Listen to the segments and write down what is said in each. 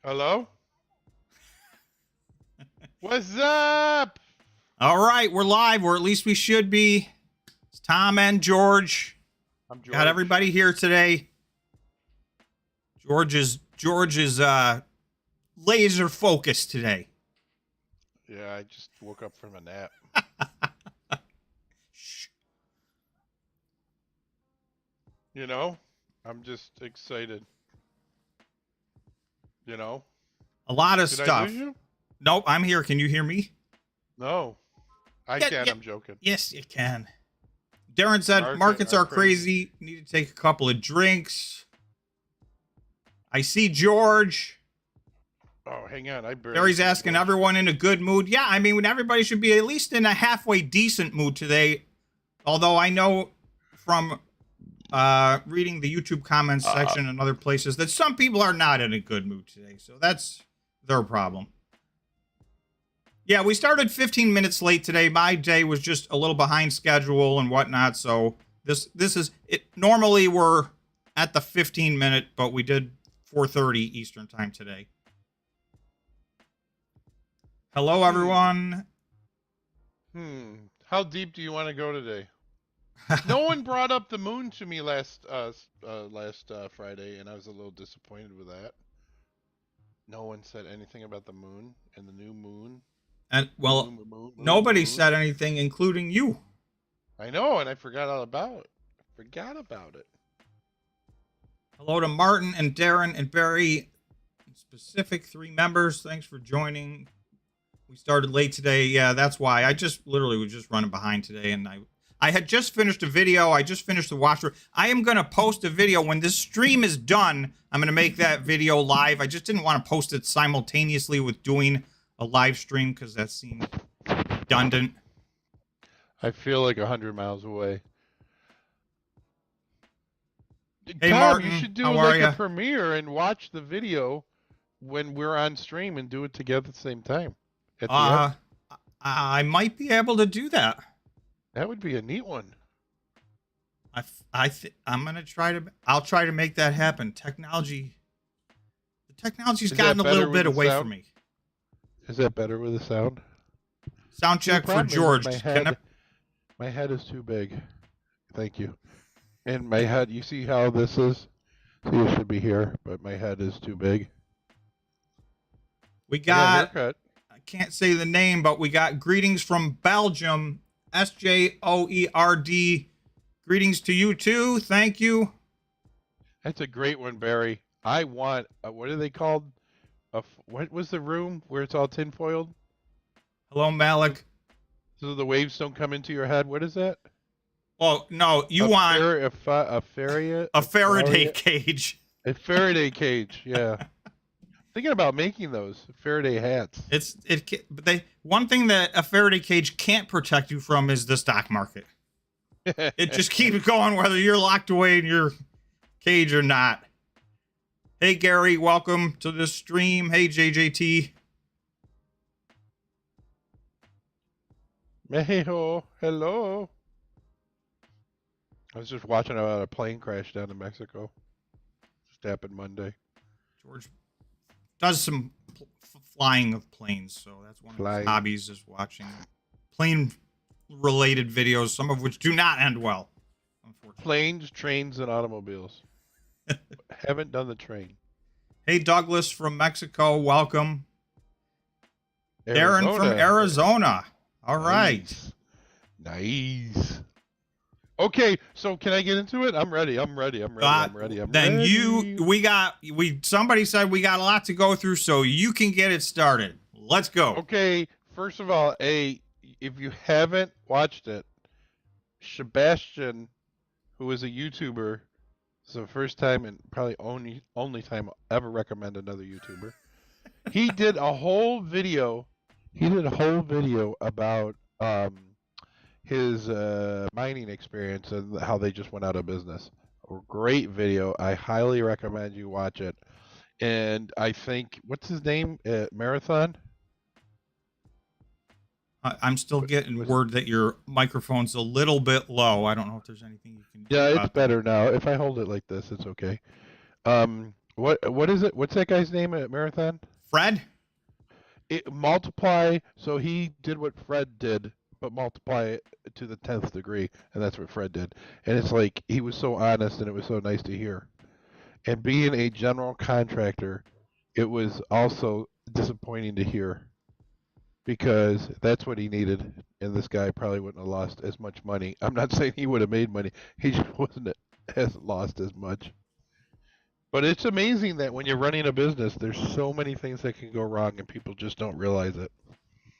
Hello? What's up? All right, we're live, or at least we should be. It's Tom and George. I'm George. Got everybody here today. George is laser focused today. Yeah, I just woke up from a nap. Shh. You know, I'm just excited. You know? A lot of Did I stuff. lose you? Nope, I'm here. Can you hear me? No. I Yeah, can, yeah. I'm joking. Yes, you can. Darren said markets are crazy. Need to take a couple of drinks. I see George. Oh, hang on. Barry's asking everyone in a good mood. Yeah, I mean, everybody should be at least in a halfway decent mood today. Although I know from reading the YouTube comments section and other places that some people are not in a good mood today. So that's their problem. Yeah, we started 15 minutes late today. My day was just a little behind schedule and whatnot. So this is it. Normally we're at the 15-minute, but we did 4:30 Eastern time today. Hello, everyone. How deep do you want to go today? No one brought up the moon to me last Friday, and I was a little disappointed with that. No one said anything about the moon and the new moon. And well, nobody said anything, including you. I know, and I forgot all about it. Forgot about it. Hello to Martin and Darren and Barry, specific 3 members. Thanks for joining. We started late today. Yeah, that's why. I just literally was just running behind today, and I had just finished a video. I just finished the watch. I am going to post a video when this stream is done. I'm going to make that video live. I just didn't want to post it simultaneously with doing a live stream because that seemed redundant. I feel like 100 miles away. Hey, Tom, Martin, you should do how like are a premiere and watch the video when we're on stream and do it together at the same time. At the end. I might be able to do that. That would be a neat one. I'm gonna try to. I'll try to make that happen. The technology's gotten a little bit away from me. Is that better with the sound? Sound check for George. My head is too big. Thank you. And my head, you see how this is? See, it should be here, but my head is too big. We got. I can't say the name, but we got greetings from Belgium. SJOERD. Greetings to you too. Thank you. That's a great one, Barry. I want. What are they called? What was the room where it's all tinfoiled? Hello, Malik. So the waves don't come into your head. What is that? Oh no, you want a Faraday cage. A Faraday cage, yeah. Thinking about making those Faraday hats. One thing that a Faraday cage can't protect you from is the stock market. It just keeps going whether you're locked away in your cage or not. Hey Gary, welcome to the stream. Hey JJT. Mejo, hello. I was just watching about a plane crash down in Mexico. Just happened Monday. George does some flying of planes, so that's one of his hobbies is watching plane-related videos, some of which do not end well, unfortunately. Planes, trains, and automobiles. Haven't done the train. Hey, Douglas from Mexico, welcome. Darren from Arizona. All right. Nice. Okay, so can I get into it? I'm ready. Somebody said we got a lot to go through, so you can get it started. Let's go. Okay, first of all, if you haven't watched it, Sebastian, who is a YouTuber, it's the first time and probably only time I'll ever recommend another YouTuber. He did a whole video. About his mining experience and how they just went out of business. A great video. I highly recommend you watch it. And I think, what's his name? Marathon? I'm still getting word that your microphone's a little bit low. I don't know if there's anything you can do. Yeah, it's better now. If I hold it like this, it's okay. What is it? What's that guy's name at Marathon? Fred? Multiply. So he did what Fred did, but multiply it to the 10th degree, and that's what Fred did. And it's like he was so honest, and it was so nice to hear. And being a general contractor, it was also disappointing to hear because that's what he needed, and this guy probably wouldn't have lost as much money. I'm not saying he would have made money; he just hasn't lost as much. But it's amazing that when you're running a business, there's so many things that can go wrong, and people just don't realize it.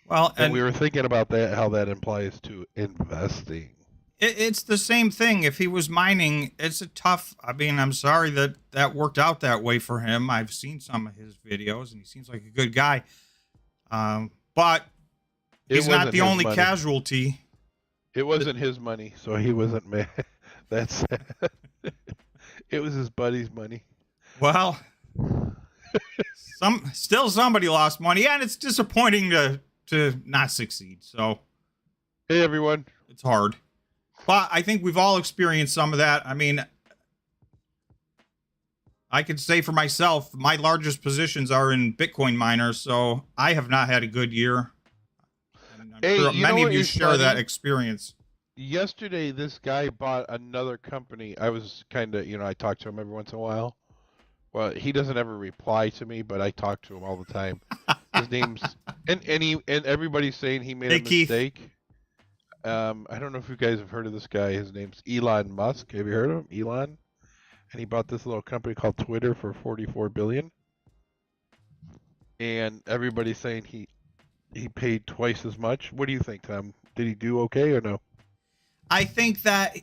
Well, and we were thinking about that, how that implies to investing. It's the same thing. If he was mining, it's a tough. I mean, I'm sorry that worked out that way for him. I've seen some of his videos, and he seems like a good guy. But he's not the only casualty. It wasn't his money, so he wasn't mad. That's it was his buddy's money. Well, somebody lost money, and it's disappointing to not succeed. So, hey everyone, it's hard. But I think we've all experienced some of that. I mean, I could say for myself, my largest positions are in Bitcoin miners, so I have not had a good year. And I'm sure many of you share that experience. Yesterday, this guy bought another company. I was kind of, I talk to him every once in a while. Well, he doesn't ever reply to me, but I talk to him all the time. His name's and everybody's saying he made a mistake. Keith. I don't know if you guys have heard of this guy. His name's Elon Musk. Have you heard of him, Elon? And he bought this little company called Twitter for $44 billion. And everybody's saying he paid twice as much. What do you think, Tom? Did he do okay or no? I think that,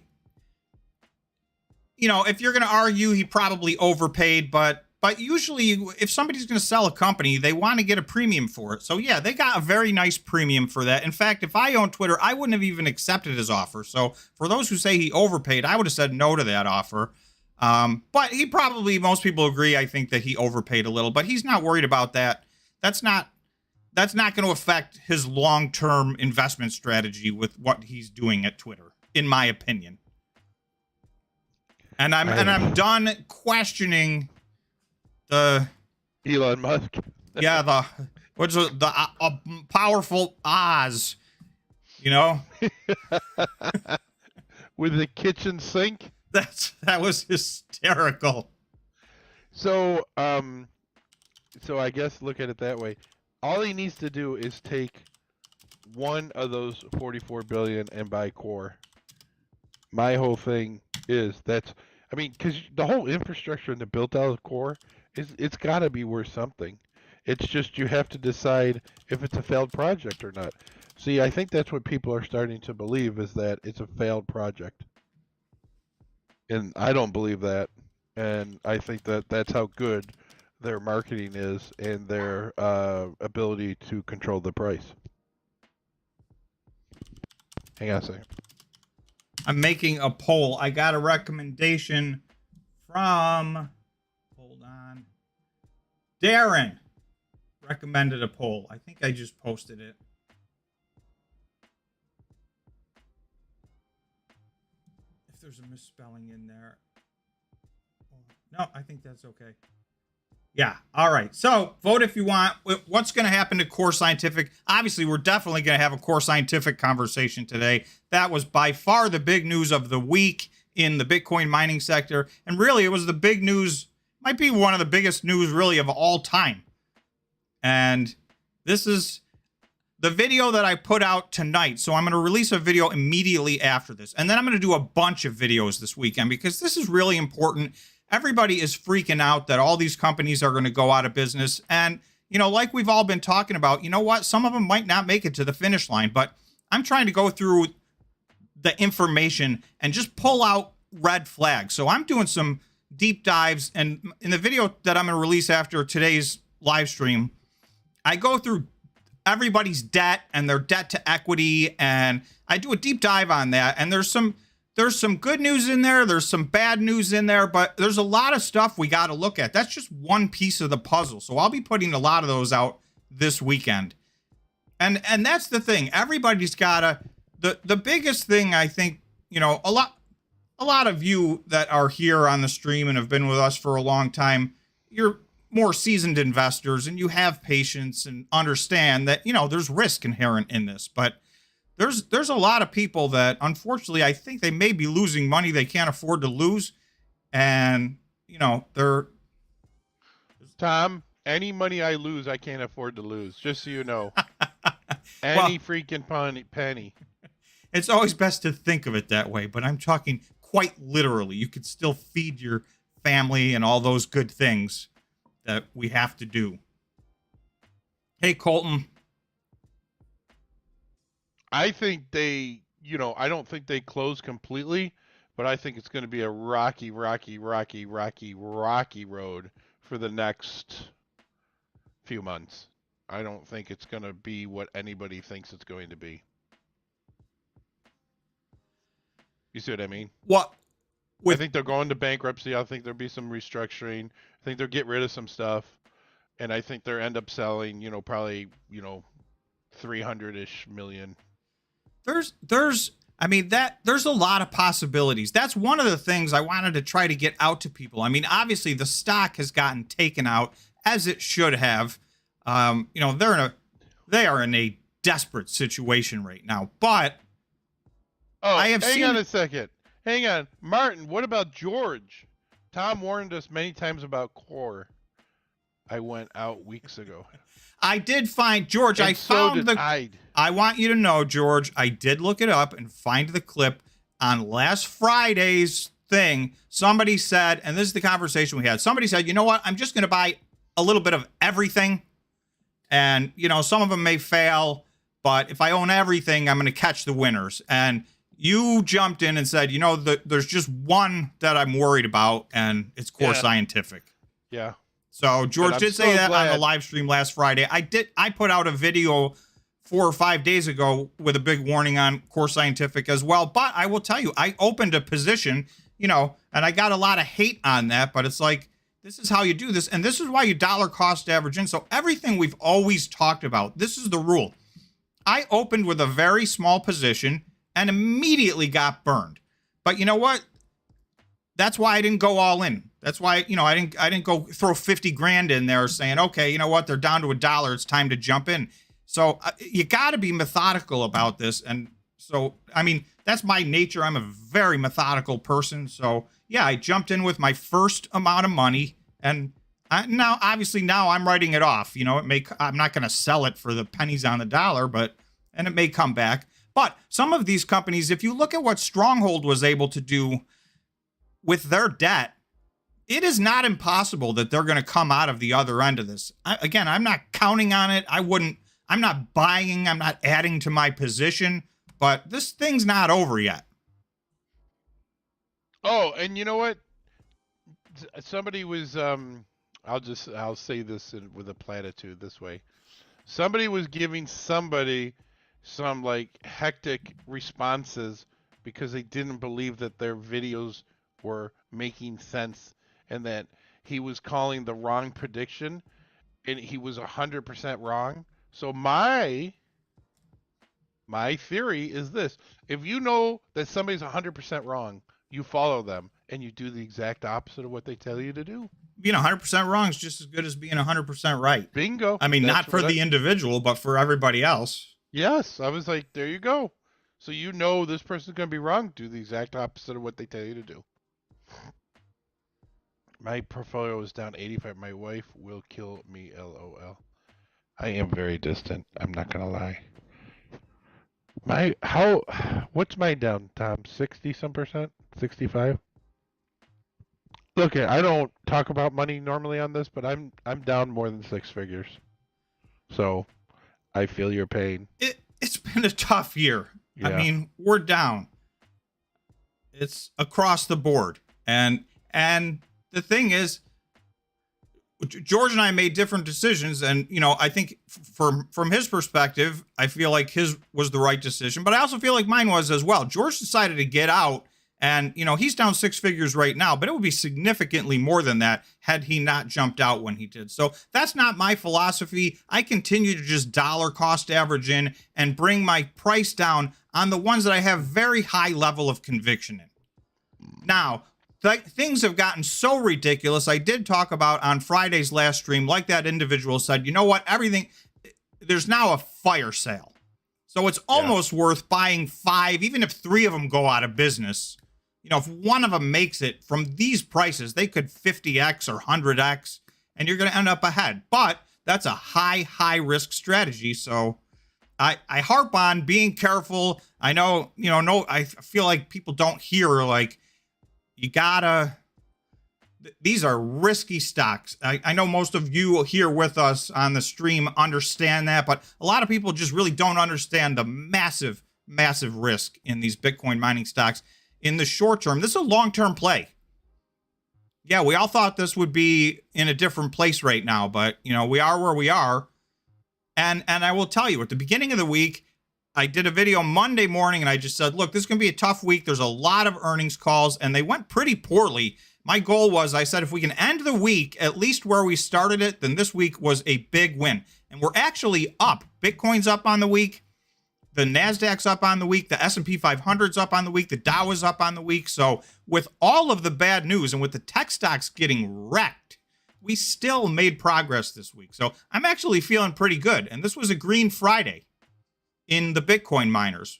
if you're going to argue, he probably overpaid, but usually if somebody's going to sell a company, they want to get a premium for it. So yeah, they got a very nice premium for that. In fact, if I owned Twitter, I wouldn't have even accepted his offer. So for those who say he overpaid, I would have said no to that offer. But most people agree, I think, that he overpaid a little, but he's not worried about that. That's not going to affect his long-term investment strategy with what he's doing at Twitter, in my opinion. And I'm done questioning the Elon Musk. Yeah, the powerful Oz, with the kitchen sink. That was hysterical. So I guess look at it that way. All he needs to do is take one of those 44 billion and buy core. My whole thing is because the whole infrastructure and the built out of core it's got to be worth something. It's just you have to decide if it's a failed project or not. See, I think that's what people are starting to believe is that it's a failed project. And I don't believe that. And I think that that's how good their marketing is and their ability to control the price. Hang on a second. I'm making a poll. I got a recommendation from, hold on, Darren recommended a poll. I think I just posted it. If there's a misspelling in there. No, I think that's okay. Yeah. All right. So vote if you want. What's going to happen to Core Scientific? Obviously, we're definitely going to have a Core Scientific conversation today. That was by far the big news of the week in the Bitcoin mining sector. And really, it was the big news, might be one of the biggest news really of all time. And this is the video that I put out tonight. So I'm going to release a video immediately after this. And then I'm going to do a bunch of videos this weekend because this is really important. Everybody is freaking out that all these companies are going to go out of business. And, like we've all been talking about, you know what? Some of them might not make it to the finish line, but I'm trying to go through the information and just pull out red flags. So I'm doing some deep dives. And in the video that I'm going to release after today's live stream, I go through everybody's debt and their debt to equity. And I do a deep dive on that. And there's some good news in there. There's some bad news in there, but there's a lot of stuff we got to look at. That's just one piece of the puzzle. So I'll be putting a lot of those out this weekend. And that's the thing. Everybody's got the biggest thing, I think, a lot of you that are here on the stream and have been with us for a long time, you're more seasoned investors and you have patience and understand that, there's risk inherent in this. But there's a lot of people that, unfortunately, I think they may be losing money they can't afford to lose. And, they're... Tom, any money I lose, I can't afford to lose, just so you know. Well, Any freaking penny. It's always best to think of it that way, but I'm talking quite literally. You could still feed your family and all those good things that we have to do. Hey, Colton. I think they, I don't think they close completely, but I think it's going to be a rocky road for the next few months. I don't think it's going to be what anybody thinks it's going to be. You see what I mean? What? I think they're going to bankruptcy. I think there'll be some restructuring. I think they'll get rid of some stuff. And I think they'll end up selling, probably, 300-ish million. There's a lot of possibilities. That's one of the things I wanted to try to get out to people. I mean, obviously the stock has gotten taken out as it should have. They are in a desperate situation right now, but hang on a second. Hang on. Martin, what about George? Tom warned us many times about CORZ. I went out weeks ago. I did find, George, and I so found did I want you to know, George, I did look it up and find the clip on last Friday's thing. Somebody said, and this is the conversation we had, somebody said, you know what, I'm just going to buy a little bit of everything. And, some of them may fail, but if I own everything, I'm going to catch the winners. And you jumped in and said, there's just one that I'm worried about, and it's CORZ Scientific. Yeah. So George did say that on the live stream last Friday. I put out a video 4 or 5 days ago with a big warning on CORZ Scientific as well. But I will tell you, I opened a position, and I got a lot of hate on that. But it's like, this is how you do this. And this is why you dollar cost average in. So everything we've always talked about, this is the rule. I opened with a very small position and immediately got burned. But you know what? That's why I didn't go all in. That's why, I didn't go throw 50 grand in there saying, okay, you know what? They're down to $1. It's time to jump in. So you got to be methodical about this. And so, that's my nature. I'm a very methodical person. So yeah, I jumped in with my first amount of money, and now I'm writing it off. I'm not going to sell it for the pennies on the dollar, and it may come back. But some of these companies, if you look at what Stronghold was able to do with their debt, it is not impossible that they're going to come out of the other end of this. Again, I'm not counting on it. I'm not buying. I'm not adding to my position. But this thing's not over yet. Oh, and you know what? Somebody was, I'll say this with a platitude this way. Somebody was giving somebody some hectic responses because they didn't believe that their videos were making sense, and that he was calling the wrong prediction, and he was 100% wrong. So my theory is this: if you know that somebody's 100% wrong, you follow them and you do the exact opposite of what they tell you to do. Being 100% wrong is just as good as being 100% right. Bingo. Not for the individual, but for everybody else. Yes, I was like, there you go. So this person's going to be wrong. Do the exact opposite of what they tell you to do. My portfolio is down 85. My wife will kill me, LOL. I am very distant. I'm not going to lie. What's mine down, Tom? 60 some percent? 65? Look, I don't talk about money normally on this, but I'm down more than 6 figures. So I feel your pain. It's been a tough year. Yeah. We're down. It's across the board. And the thing is, George and I made different decisions, and I think from his perspective, I feel like his was the right decision, but I also feel like mine was as well. George decided to get out, and he's down 6 figures right now, but it would be significantly more than that had he not jumped out when he did. So that's not my philosophy. I continue to just dollar cost average in and bring my price down on the ones that I have very high level of conviction in. Now, things have gotten so ridiculous. I did talk about on Friday's last stream, like that individual said, you know what? There's now a fire sale. So it's almost worth buying 5, even if 3 of them go out of business. You know, if one of them makes it from these prices, they could 50x or 100x, and you're going to end up ahead. But that's a high risk strategy. So I harp on being careful. I know, I feel like people don't hear, like, these are risky stocks. I know most of you here with us on the stream understand that, but a lot of people just really don't understand the massive risk in these Bitcoin mining stocks in the short term. This is a long-term play. Yeah, we all thought this would be in a different place right now, but, we are where we are. And I will tell you, at the beginning of the week, I did a video Monday morning, and I just said, look, this is going to be a tough week. There's a lot of earnings calls, and they went pretty poorly. My goal was, I said, if we can end the week at least where we started it, then this week was a big win. And we're actually up. Bitcoin's up on the week. The NASDAQ's up on the week. The S&P 500's up on the week. The Dow is up on the week. So with all of the bad news and with the tech stocks getting wrecked, we still made progress this week. So I'm actually feeling pretty good. And this was a green Friday in the Bitcoin miners.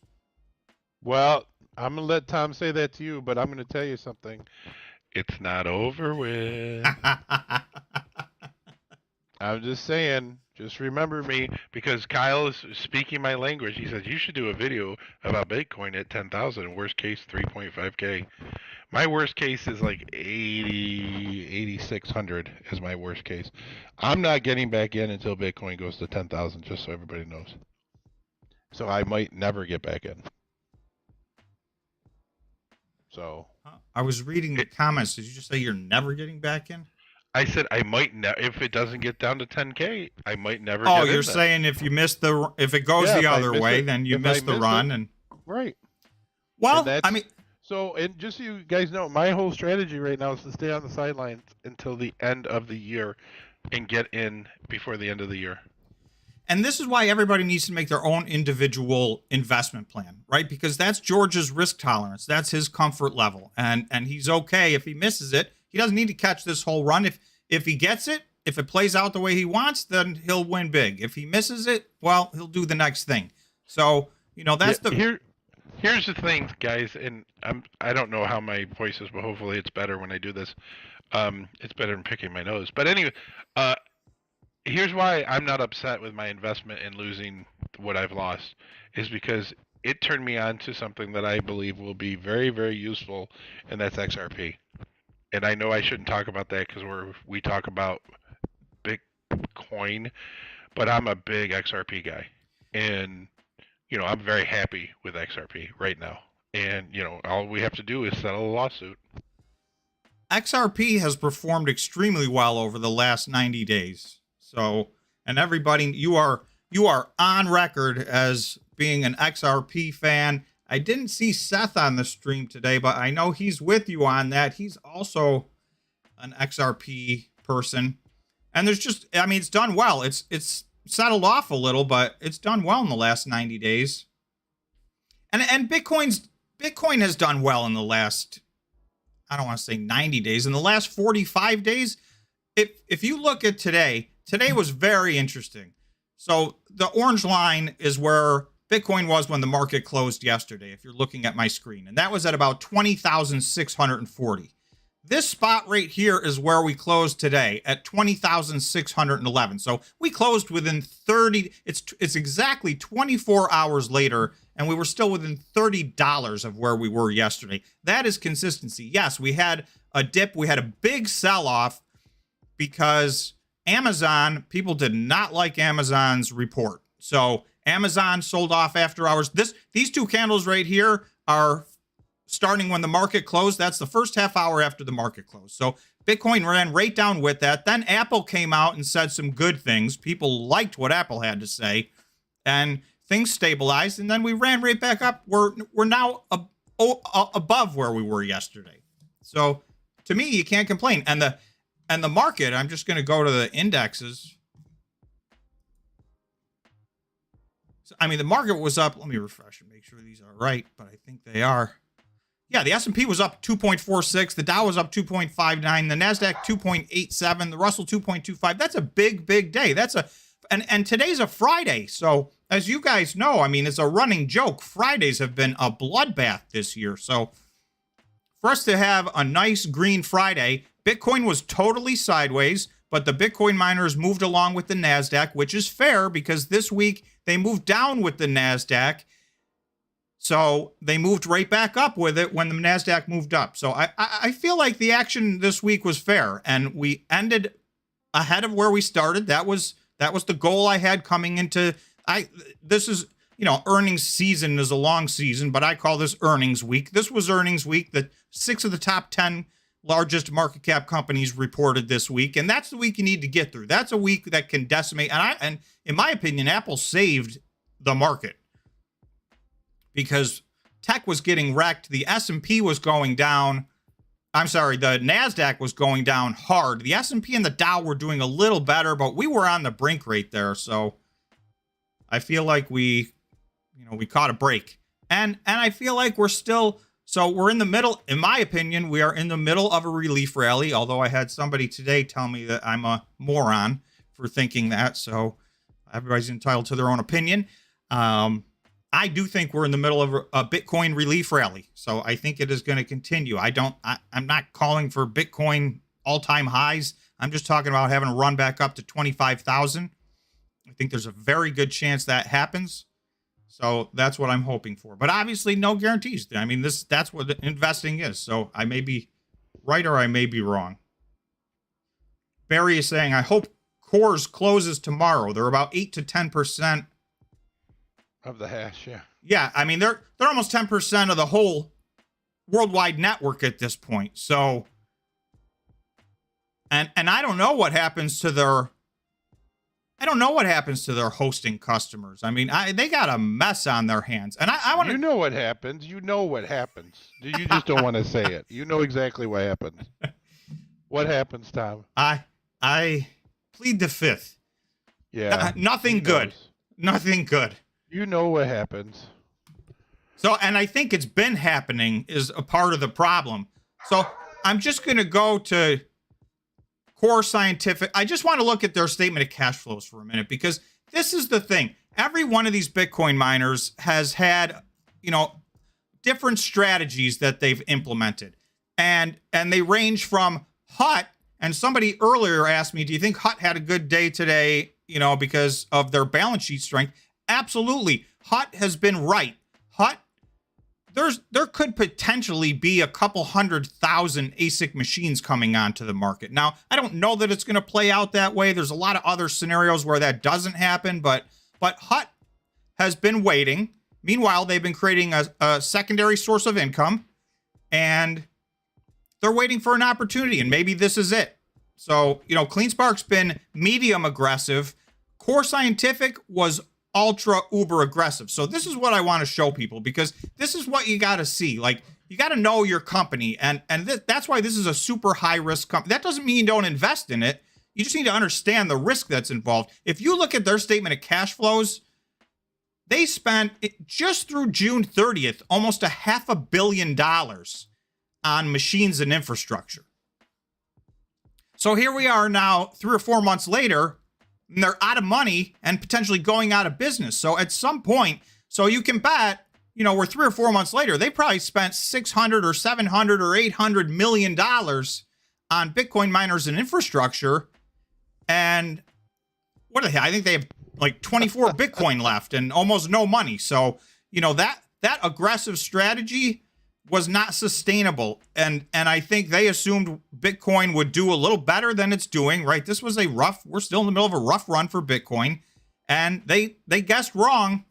Well, I'm going to let Tom say that to you, but I'm going to tell you something. It's not over with. I'm just saying, just remember me, because Kyle is speaking my language. He says, you should do a video about Bitcoin at 10,000, worst case 3.5K. My worst case is like 8,600 is my worst case. I'm not getting back in until Bitcoin goes to 10,000, just so everybody knows. So I might never get back in. So I was reading the comments. Did you just say you're never getting back in? I said I might if it doesn't get down to 10K, I might never. Oh, you're saying if it goes the other way, then you miss the run, and right. Well, I mean, so, and just so you guys know, my whole strategy right now is to stay on the sidelines until the end of the year and get in before the end of the year. And this is why everybody needs to make their own individual investment plan, right? Because that's George's risk tolerance. That's his comfort level. And he's okay if he misses it. He doesn't need to catch this whole run. If he gets it, if it plays out the way he wants, then he'll win big. If he misses it, well, he'll do the next thing. So, that's Here's the thing, guys, and I don't know how my voice is, but hopefully it's better when I do this. It's better than picking my nose. But anyway, here's why I'm not upset with my investment in losing what I've lost, is because it turned me on to something that I believe will be very, very useful, and that's XRP. And I know I shouldn't talk about that because we talk about Bitcoin, but I'm a big XRP guy, and I'm very happy with XRP right now. And all we have to do is settle a lawsuit. XRP has performed extremely well over the last 90 days. So, and everybody, you are on record as being an XRP fan. I didn't see Seth on the stream today, but I know he's with you on that. He's also an XRP person. And it's done well. It's settled off a little, but it's done well in the last 90 days. And Bitcoin has done well in the last, I don't want to say 90 days, in the last 45 days. If you look at today was very interesting. So the orange line is where Bitcoin was when the market closed yesterday, if you're looking at my screen. And that was at about 20,640. This spot right here is where we closed today at 20,611. So we closed within 30, it's exactly 24 hours later, and we were still within $30 of where we were yesterday. That is consistency. Yes, we had a dip. We had a big sell-off because Amazon, people did not like Amazon's report. So Amazon sold off after hours. These two candles right here are starting when the market closed. That's the first half hour after the market closed. So Bitcoin ran right down with that. Then Apple came out and said some good things. People liked what Apple had to say, and things stabilized. And then we ran right back up. We're now above where we were yesterday. So to me, you can't complain. And the market, I'm just going to go to the indexes. So, the market was up. Let me refresh and make sure these are right, but I think they are. Yeah, the S&P was up 2.46, the Dow was up 2.59, the Nasdaq 2.87, the Russell 2.25. That's a big day. And today's a Friday. So, as you guys know, I mean, it's a running joke. Fridays have been a bloodbath this year. So, for us to have a nice green Friday, Bitcoin was totally sideways, but the Bitcoin miners moved along with the Nasdaq, which is fair because this week they moved down with the Nasdaq. So they moved right back up with it when the NASDAQ moved up. So I feel like the action this week was fair, and we ended ahead of where we started. That was the goal I had coming into. This is, earnings season is a long season, but I call this earnings week. This was earnings week. The 6 of the top 10 largest market cap companies reported this week, and that's the week you need to get through. That's a week that can decimate. And in my opinion, Apple saved the market, because tech was getting wrecked. The S&P was going down. I'm sorry, the NASDAQ was going down hard. The S&P and the Dow were doing a little better, but we were on the brink right there. So I feel like we caught a break. And I feel like we're in the middle. In my opinion, we are in the middle of a relief rally, although I had somebody today tell me that I'm a moron for thinking that. So everybody's entitled to their own opinion. I do think we're in the middle of a Bitcoin relief rally. So I think it is going to continue. I'm not calling for Bitcoin all-time highs. I'm just talking about having a run back up to 25,000. I think there's a very good chance that happens. So that's what I'm hoping for. But obviously no guarantees. I mean, that's what investing is. So I may be right or I may be wrong. Barry is saying, I hope CORZ closes tomorrow. They're about 8 to 10% of the hash, yeah. Yeah, I mean, they're almost 10% of the whole worldwide network at this point. So, and I don't know what happens to their hosting customers. I mean, they got a mess on their hands. And I want to... You know what happens. You know what happens. You just don't want to say it. You know exactly what happens. What happens, Tom? I plead the fifth. Yeah. Nothing good. Nothing good. You know what happens. So, and I think it's been happening is a part of the problem. So I'm just going to go to CORZ Scientific. I just want to look at their statement of cash flows for a minute, because this is the thing. Every one of these Bitcoin miners has had, different strategies that they've implemented. And they range from Hut, and somebody earlier asked me, do you think Hut had a good day today, because of their balance sheet strength? Absolutely. Hut has been right. Hut, there could potentially be a couple 100,000 ASIC machines coming onto the market. Now, I don't know that it's going to play out that way. There's a lot of other scenarios where that doesn't happen, but Hut has been waiting. Meanwhile, they've been creating a secondary source of income, and they're waiting for an opportunity, and maybe this is it. So, CleanSpark's been medium aggressive. CORZ Scientific was ultra uber aggressive. So this is what I want to show people, because this is what you got to see. Like, you got to know your company, and that's why this is a super high risk company. That doesn't mean you don't invest in it. You just need to understand the risk that's involved. If you look at their statement of cash flows, they spent just through June 30th almost $500 million on machines and infrastructure. So here we are now, 3 or 4 months later, and they're out of money and potentially going out of business. So at some point, so you can bet, we're 3 or 4 months later, they probably spent $600 or $700 or $800 million on Bitcoin miners and infrastructure. And what do they have? I think they have like 24 Bitcoin left and almost no money. So, that aggressive strategy was not sustainable. And I think they assumed Bitcoin would do a little better than it's doing, right? This was we're still in the middle of a rough run for Bitcoin, and they guessed wrong,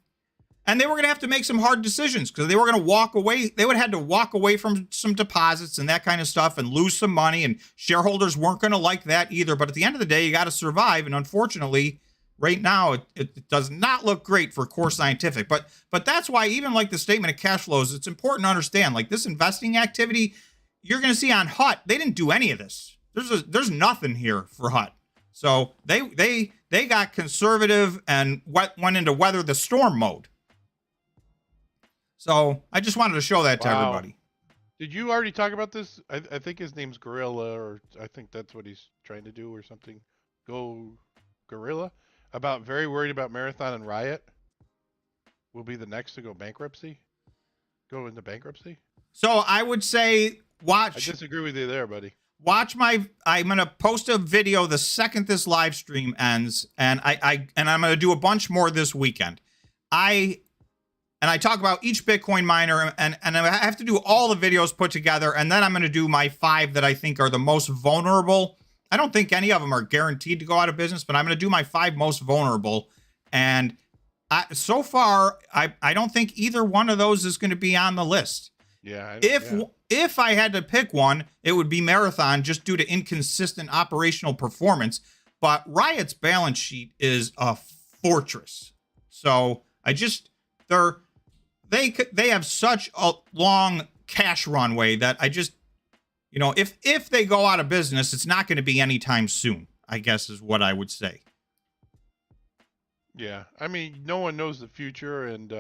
and they were going to have to make some hard decisions, because they were going to walk away. They would have had to walk away from some deposits and that kind of stuff and lose some money, and shareholders weren't going to like that either. But at the end of the day, you got to survive. And unfortunately, right now, it does not look great for CORZ Scientific. But that's why, even like the statement of cash flows, it's important to understand, like, this investing activity you're going to see on Hut, they didn't do any of this. There's nothing here for Hut. So they got conservative and went into weather the storm mode. So I just wanted to show that to everybody. Did you already talk about this? I think his name's Gorilla, or I think that's what he's trying to do, or something. Go Gorilla. About very worried about Marathon and Riot. Will be the next to go bankruptcy. Go into bankruptcy. So I would say watch. I disagree with you there, buddy. Watch I'm gonna post a video the second this live stream ends, and I'm gonna do a bunch more this weekend. I talk about each Bitcoin miner, and I have to do all the videos put together, and then I'm gonna do my 5 that I think are the most vulnerable. I don't think any of them are guaranteed to go out of business, but I'm gonna do my 5 most vulnerable. And so far, I don't think either one of those is gonna be on the list. Yeah. If I had to pick one, it would be Marathon, just due to inconsistent operational performance. But Riot's balance sheet is a fortress. So they have such a long cash runway that I just, if they go out of business, it's not going to be anytime soon, I guess is what I would say. Yeah. I mean, no one knows the future, and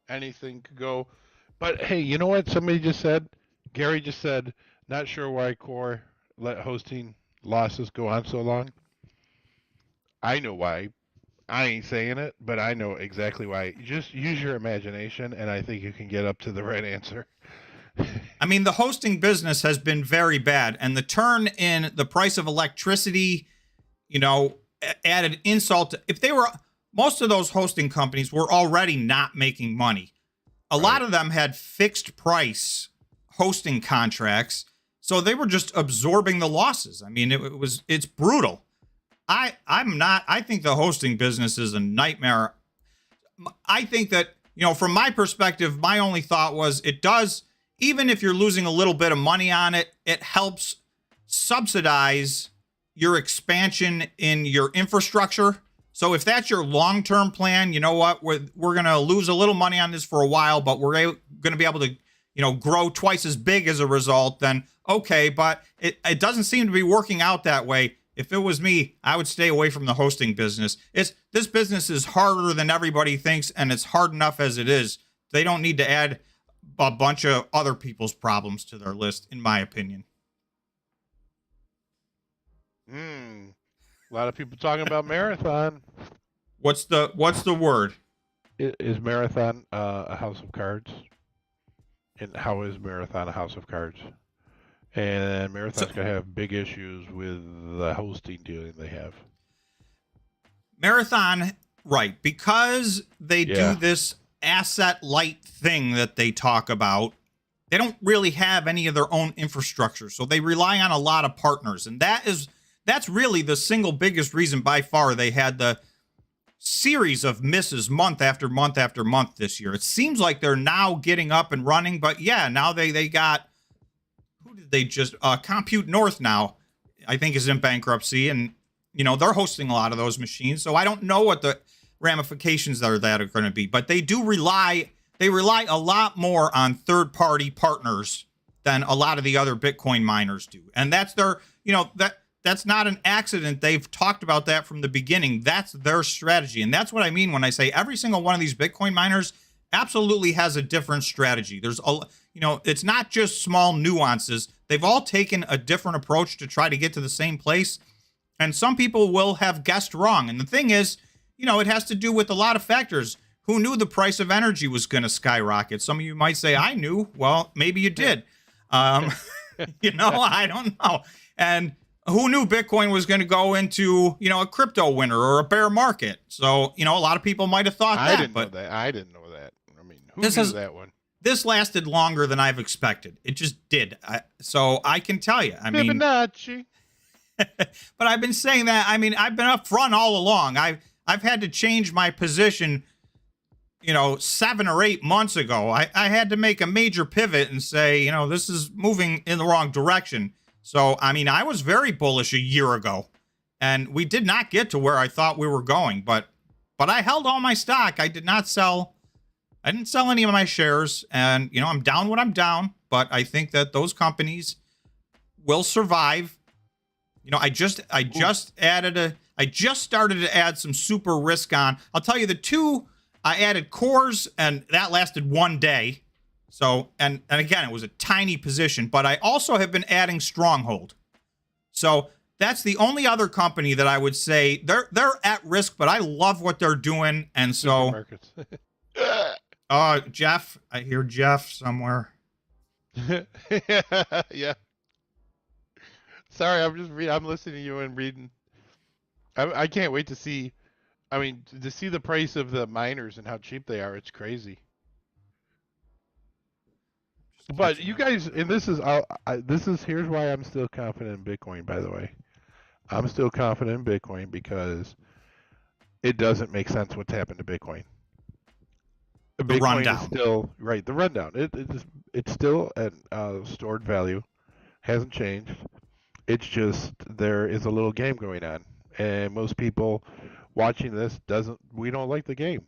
anything could go. But hey, you know what? Somebody just said, Gary just said, not sure why Core let hosting losses go on so long. I know why. I ain't saying it, but I know exactly why. Just use your imagination, and I think you can get up to the right answer. I mean, the hosting business has been very bad, and the turn in the price of electricity, added insult. Most of those hosting companies were already not making money. A lot of them had fixed price hosting contracts, so they were just absorbing the losses. I mean, it's brutal. I think the hosting business is a nightmare. I think that, from my perspective, my only thought was even if you're losing a little bit of money on it, it helps subsidize your expansion in your infrastructure. So if that's your long-term plan, you know what, we're going to lose a little money on this for a while, but we're going to be able to, grow twice as big as a result, then okay. But it doesn't seem to be working out that way. If it was me, I would stay away from the hosting business. This business is harder than everybody thinks, and it's hard enough as it is. They don't need to add a bunch of other people's problems to their list, in my opinion. A lot of people talking about Marathon. What's the word? Is Marathon a house of cards? And how is Marathon a house of cards? And Marathon's going to have big issues with the hosting deal they have. Marathon, right, because they do this asset light thing that they talk about, they don't really have any of their own infrastructure. So they rely on a lot of partners. And that's really the single biggest reason by far they had the series of misses month after month after month this year. It seems like they're now getting up and running, but now they got, who did they just, Compute North now, I think, is in bankruptcy, and, they're hosting a lot of those machines, so I don't know what the ramifications that are going to be, but they rely a lot more on third-party partners than a lot of the other Bitcoin miners do, and that's their, that's not an accident. They've talked about that from the beginning. That's their strategy. And that's what I mean when I say every single one of these Bitcoin miners absolutely has a different strategy. There's it's not just small nuances. They've all taken a different approach to try to get to the same place. And some people will have guessed wrong. And the thing is, it has to do with a lot of factors. Who knew the price of energy was going to skyrocket? Some of you might say, I knew. Well, maybe you did. I don't know. And who knew Bitcoin was going to go into, a crypto winter or a bear market? So, a lot of people might have thought that. I didn't know that. I mean, who knew that one? This lasted longer than I've expected. It just did. So I can tell you. I mean, Fibonacci. But I've been saying that. I mean, I've been up front all along. I've had to change my position, 7 or 8 months ago. I had to make a major pivot and say, this is moving in the wrong direction. So, I mean, I was very bullish a year ago, and we did not get to where I thought we were going, but I held all my stock. I didn't sell any of my shares, and, I'm down when I'm down, but I think that those companies will survive. I just started to add some super risk on. I'll tell you the two, I added CORZ, and that lasted 1 day. So, and again, it was a tiny position, but I also have been adding Stronghold. So that's the only other company that I would say they're at risk, but I love what they're doing. And so, Markets. Jeff, I hear Jeff somewhere. Yeah. Sorry, I'm listening to you and reading. I can't wait to see. I mean, to see the price of the miners and how cheap they are. It's crazy. But you guys, and here's why I'm still confident in Bitcoin. By the way, I'm still confident in Bitcoin because it doesn't make sense what's happened to Bitcoin. Bitcoin rundown is still right. The rundown. It's still at stored value, hasn't changed. It's just there is a little game going on, and most people watching this we don't like the game,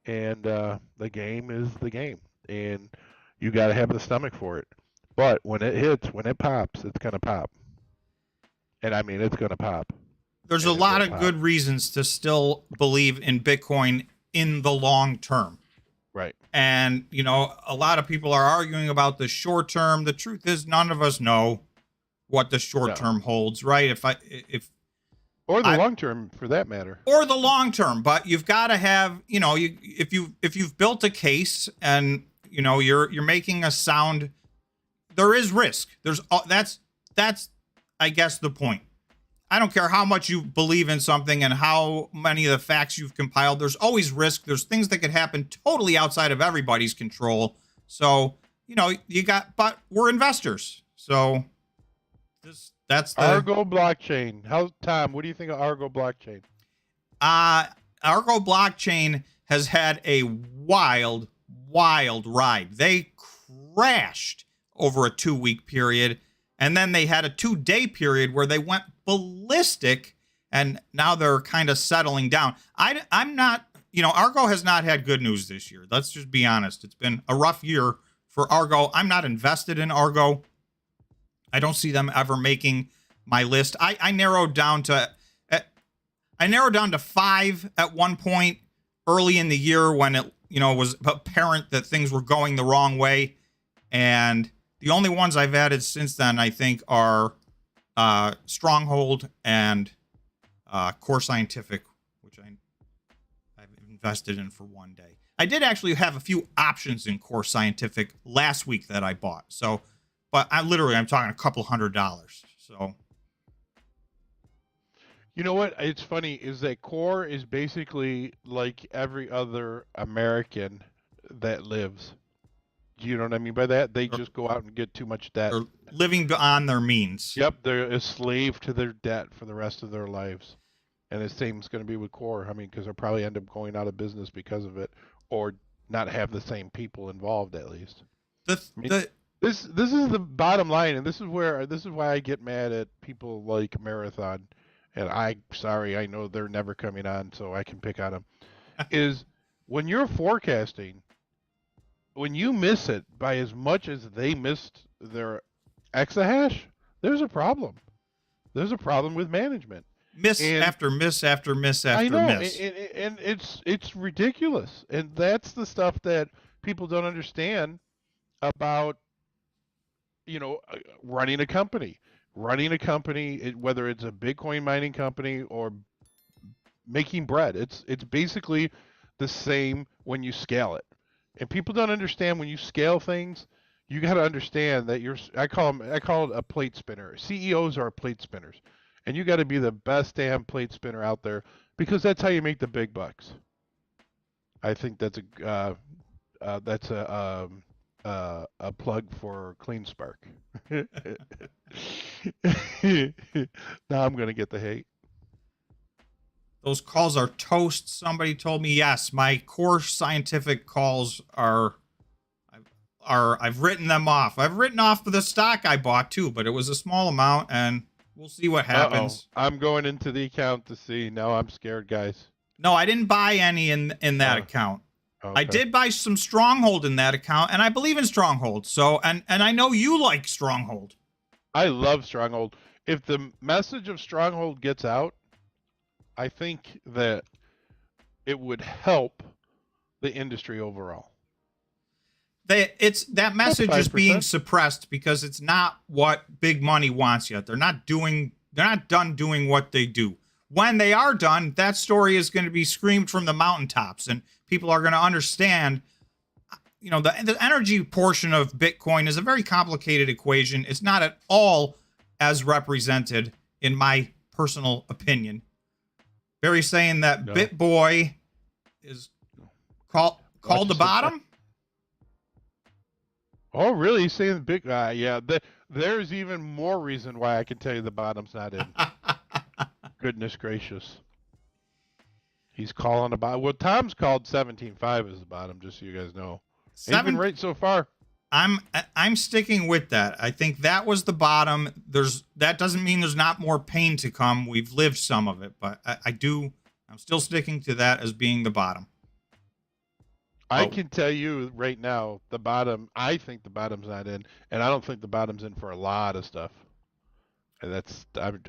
and the game is the game, and you got to have the stomach for it. But when it pops, it's gonna pop, and I mean it's gonna pop. There's a lot of good reasons to still believe in Bitcoin in the long term. Right. And, you know, a lot of people are arguing about the short term. The truth is none of us know what the short term holds, right? Or the long term for that matter. Or the long term, but you've got to have, you know, if you've built a case and, you know, you're making a sound, there is risk. That's I guess the point. I don't care how much you believe in something and how many of the facts you've compiled. There's always risk. There's things that could happen totally outside of everybody's control. So, you know, but we're investors. So that's the Argo blockchain. Tom, what do you think of Argo blockchain? Argo blockchain has had a wild ride. They crashed over a 2-week period. And then they had a 2-day period where they went ballistic, and now they're kind of settling down. I'm not, you know, Argo has not had good news this year. Let's just be honest. It's been a rough year for Argo. I'm not invested in Argo. I don't see them ever making my list. I narrowed down to 5 at one point early in the year when it, you know, was apparent that things were going the wrong way, and the only ones I've added since then, I think, are Stronghold and Core Scientific, which I've invested in for one day. I did actually have a few options in Core Scientific last week that I bought. So, but I'm talking a couple $100. So, you know what? It's funny is that Core is basically like every other American that lives. Do you know what I mean by that? They just go out and get too much debt. They're living beyond their means. Yep, they're a slave to their debt for the rest of their lives. And the same is going to be with Core. I mean, because they'll probably end up going out of business because of it, or not have the same people involved at least. This is the bottom line, and this is why I get mad at people like Marathon. And I know they're never coming on, so I can pick on them. Is when you're forecasting. When you miss it by as much as they missed their exahash, there's a problem. There's a problem with management. Miss after miss after miss after miss. And it's ridiculous. And that's the stuff that people don't understand about, you know, running a company. Running a company, whether it's a Bitcoin mining company or making bread, it's basically the same when you scale it. And people don't understand when you scale things, you got to understand that I call it a plate spinner. CEOs are plate spinners. And you got to be the best damn plate spinner out there because that's how you make the big bucks. I think that's a plug for CleanSpark. Now I'm going to get the hate. Those calls are toast. Somebody told me, yes, my Core Scientific calls are I've written them off. I've written off the stock I bought too, but it was a small amount, and we'll see what happens. I'm going into the account to see. Now I'm scared, guys. No, I didn't buy any in that account. Okay. I did buy some Stronghold in that account, and I believe in Stronghold. So, and I know you like Stronghold. I love Stronghold. If the message of Stronghold gets out, I think that it would help the industry overall. that message is being 5%. suppressed because it's not what big money wants yet. They're not done doing what they do. When they are done, that story is going to be screamed from the mountaintops, and people are going to understand. You know, the energy portion of Bitcoin is a very complicated equation. It's not at all as represented, in my personal opinion. Barry's saying that No. BitBoy is called the bottom. Oh, really? He's saying big? Yeah. There's even more reason why I can tell you the bottom's not in. Goodness gracious. He's calling about. Well, Tom's called 17.5 as the bottom, just so you guys know. He's been right so far. I'm sticking with that. I think that was the bottom. That doesn't mean there's not more pain to come. We've lived some of it, but I'm still sticking to that as being the bottom. I can tell you right now, the bottom. I think the bottom's not in, and I don't think the bottom's in for a lot of stuff. And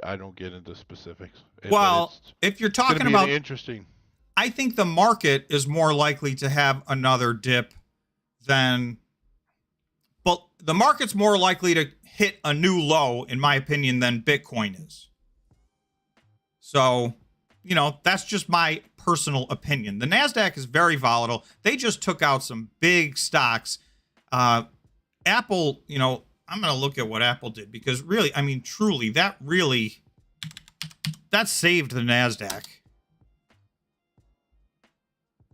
I don't get into specifics. Well, if you're talking about interesting, I think the market is more likely to have another dip than. But the market's more likely to hit a new low, in my opinion, than Bitcoin is. So, you know, that's just my personal opinion. The NASDAQ is very volatile. They just took out some big stocks. Apple, you know, I'm going to look at what Apple did because really, I mean, truly, that saved the NASDAQ.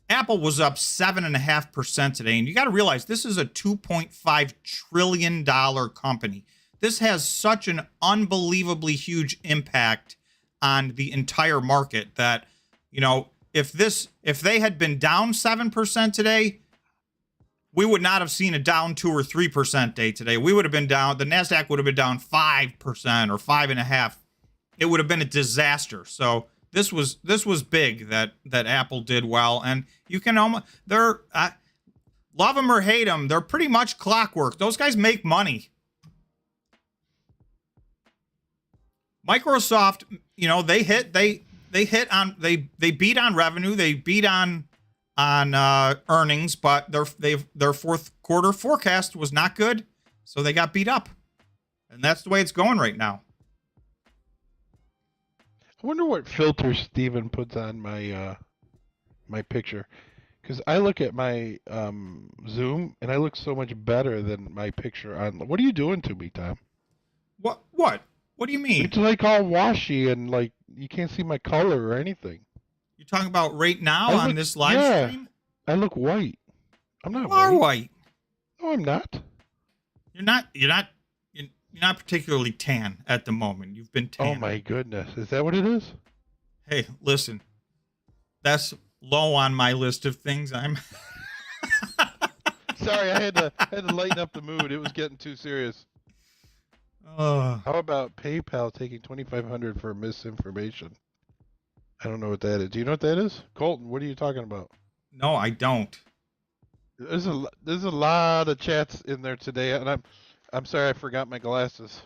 Apple was up 7.5% today. And you got to realize this is a $2.5 trillion company. This has such an unbelievably huge impact on the entire market that, you know, if they had been down 7% today, we would not have seen a down 2 or 3% day today. We would have been down. The NASDAQ would have been down 5% or 5.5%. It would have been a disaster. So this was big that Apple did well, and you can almost love them or hate them. They're pretty much clockwork. Those guys make money. Microsoft, you know, they beat on revenue, they beat on earnings, but their fourth quarter forecast was not good, so they got beat up, and that's the way it's going right now. I wonder what filter Steven puts on my my picture, because I look at my Zoom and I look so much better than my picture on. What are you doing to me, Tom? What do you mean? It's like all washy and like you can't see my color or anything. You're talking about right now on this live stream? I look white. I'm not white. You are white. No, I'm not. You're not particularly tan at the moment. You've been tan. Oh my goodness. Is that what it is? Hey, listen. That's low on my list of things. I'm Sorry, I had to lighten up the mood. It was getting too serious. How about PayPal taking $2,500 for misinformation? I don't know what that is. Do you know what that is? Colton, what are you talking about? No, I don't. There's a lot of chats in there today, and I'm sorry I forgot my glasses.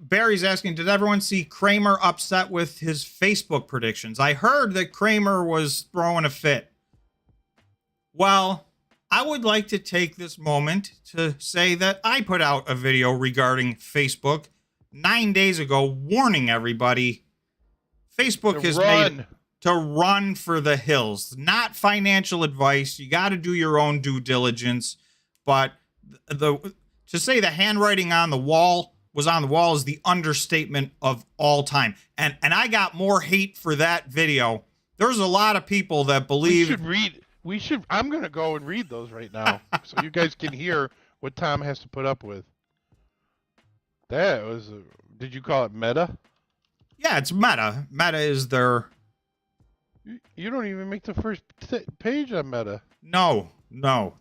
Barry's asking, did everyone see Kramer upset with his Facebook predictions? I heard that Kramer was throwing a fit. Well, I would like to take this moment to say that I put out a video regarding Facebook 9 days ago warning everybody Facebook has made to run for the hills. Not financial advice. You got to do your own due diligence. But to say the handwriting on the wall was on the wall is the understatement of all time. And I got more hate for that video. There's a lot of people that believe... I'm going to go and read those right now so you guys can hear what Tom has to put up with. That was... did you call it Meta? Yeah, it's Meta. Meta is their... You don't even make the first page on Meta. No.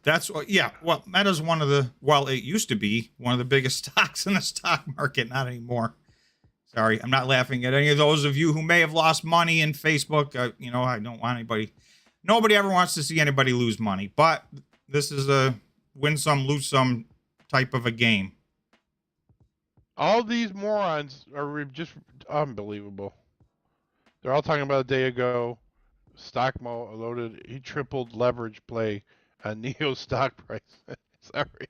That's... yeah, well, Meta's one of the... Well, it used to be one of the biggest stocks in the stock market. Not anymore. Sorry, I'm not laughing at any of those of you who may have lost money in Facebook. I don't want anybody... Nobody ever wants to see anybody lose money, but this is a win some, lose some type of a game. All these morons are just unbelievable. They're all talking about a day ago. Stockmo loaded. He tripled leverage play on Neo stock price. Sorry.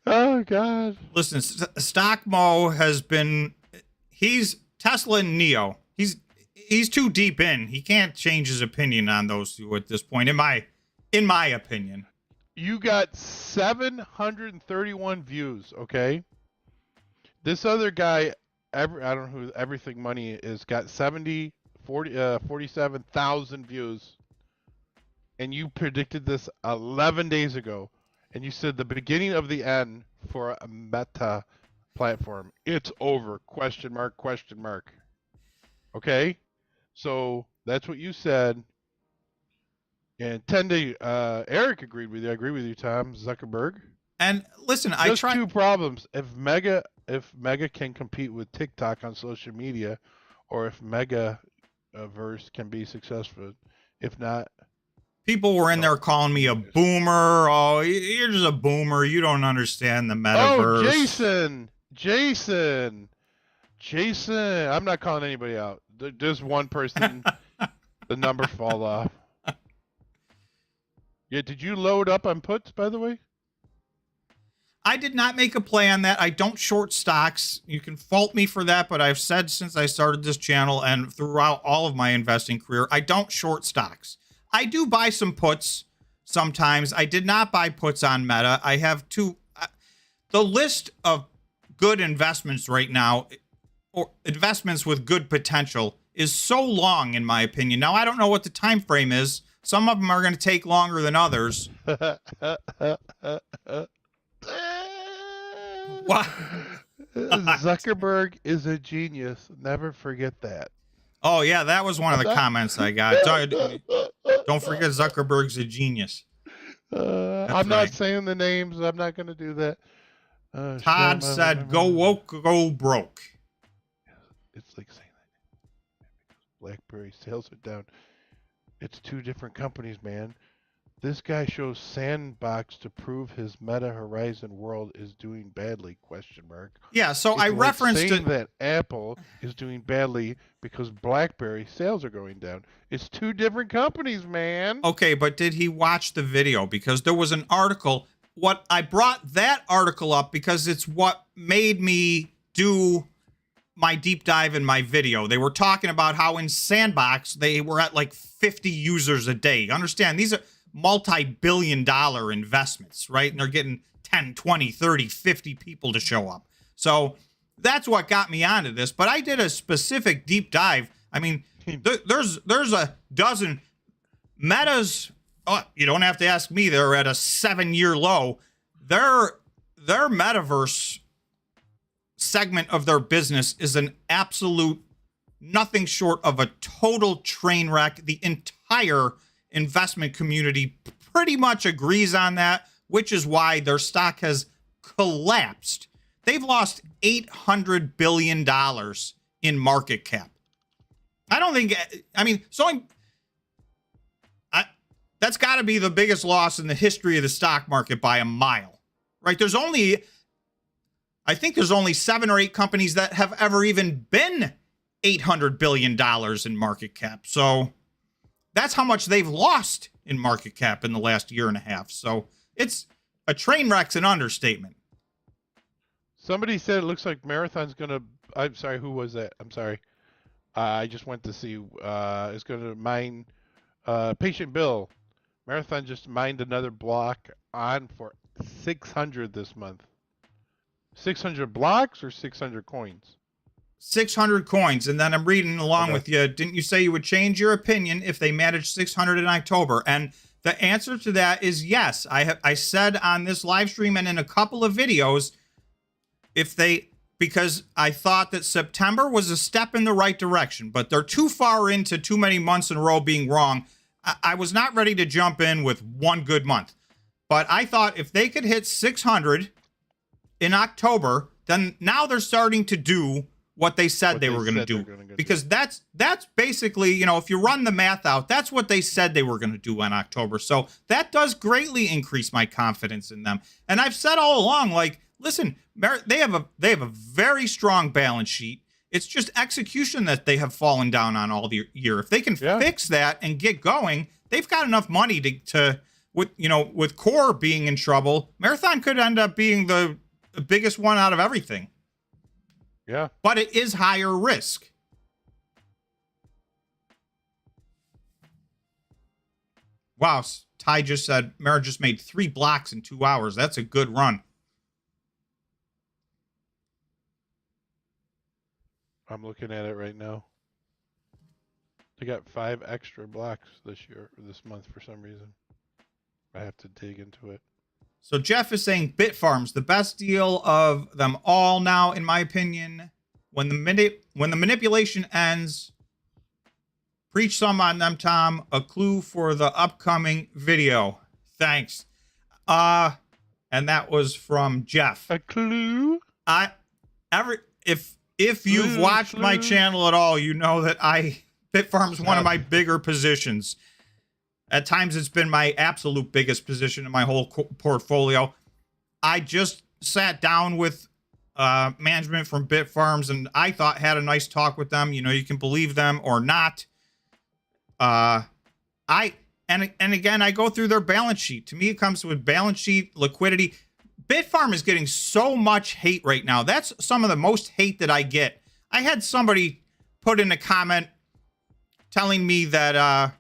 Oh God. Listen, Stockmo has been. He's Tesla and Neo. He's too deep in. He can't change his opinion on those two at this point. In my opinion. You got 731 views. Okay. This other guy, I don't know who Everything Money is, got 47,000 views. And you predicted this 11 days ago. And you said the beginning of the end for a Meta platform. It's over. Question mark, question mark. Okay? So that's what you said. And Eric agreed with you. I agree with you, Tom. Zuckerberg. And listen, Just two problems. If Mega can compete with TikTok on social media, or if Megaverse can be successful. If not, people were in there calling me a boomer. Oh, you're just a boomer. You don't understand the metaverse. Oh, Jason. I'm not calling anybody out. There's one person, the number fall off. Yeah, did you load up on puts, by the way? I did not make a play on that. I don't short stocks. You can fault me for that, but I've said since I started this channel and throughout all of my investing career, I don't short stocks. I do buy some puts sometimes. I did not buy puts on Meta. I have two. The list of good investments right now, or investments with good potential, is so long, in my opinion. Now, I don't know what the time frame is. Some of them are going to take longer than others. What? Zuckerberg is a genius. Never forget that. Oh, yeah, that was one of the comments I got. Don't forget Zuckerberg's a genius. I'm not saying the names. I'm not going to do that. Todd said, go woke, go broke. It's like saying that BlackBerry sales are down. It's two different companies, man. This guy shows Sandbox to prove his Meta Horizon world is doing badly, question mark. Yeah, so it's I like referenced saying it. that Apple is doing badly because BlackBerry sales are going down. It's two different companies, man. Okay, but did he watch the video? Because there was an article. What I brought that article up because it's what made me do my deep dive in my video. They were talking about how in Sandbox, they were at like 50 users a day. Understand, these are multi-billion-dollar investments, right? And they're getting 10, 20, 30, 50 people to show up. So that's what got me onto this. But I did a specific deep dive. I mean, there's a dozen Metas. Oh, you don't have to ask me. They're at a 7-year low. Their metaverse segment of their business is an absolute nothing short of a total train wreck. The entire investment community pretty much agrees on that, which is why their stock has collapsed. They've lost $800 billion in market cap. That's got to be the biggest loss in the history of the stock market by a mile, right? I think there's only 7 or 8 companies that have ever even been $800 billion in market cap. So that's how much they've lost in market cap in the last year and a half. So it's a train wreck's an understatement. Somebody said it looks like Marathon's going to... I'm sorry, who was that? I'm sorry. I just went to see... it's going to mine... Patient Bill. Marathon just mined another block on for 600 this month. 600 blocks or 600 coins? 600 coins. And then I'm reading along with you. Didn't you say you would change your opinion if they managed 600 in October? And the answer to that is yes. I said on this live stream and in a couple of videos, because I thought that September was a step in the right direction, but they're too far into too many months in a row being wrong. I was not ready to jump in with one good month. But I thought if they could hit 600 in October, then now they're starting to do what they said they were going to do. Because that's basically, if you run the math out, that's what they said they were going to do in October. So that does greatly increase my confidence in them. And I've said all along, like, listen, they have a very strong balance sheet. It's just execution that they have fallen down on all the year. If they can fix that and get going, they've got enough money to with Core being in trouble, Marathon could end up being the biggest one out of everything. Yeah. But it is higher risk. Wow, Ty just said Mara just made 3 blocks in 2 hours. That's a good run. I'm looking at it right now. They got 5 extra blocks this month for some reason. I have to dig into it. So Jeff is saying Bitfarms, the best deal of them all now, in my opinion. When the manipulation ends, preach some on them, Tom. A clue for the upcoming video. Thanks. And that was from Jeff. A clue? If you've watched my channel at all, you know that Bitfarms is one of my bigger positions. At times, it's been my absolute biggest position in my whole portfolio. I just sat down with management from Bitfarms, and I thought had a nice talk with them. You know, you can believe them or not. And again, I go through their balance sheet. To me, it comes with balance sheet, liquidity. Bitfarm is getting so much hate right now. That's some of the most hate that I get. I had somebody put in a comment telling me that,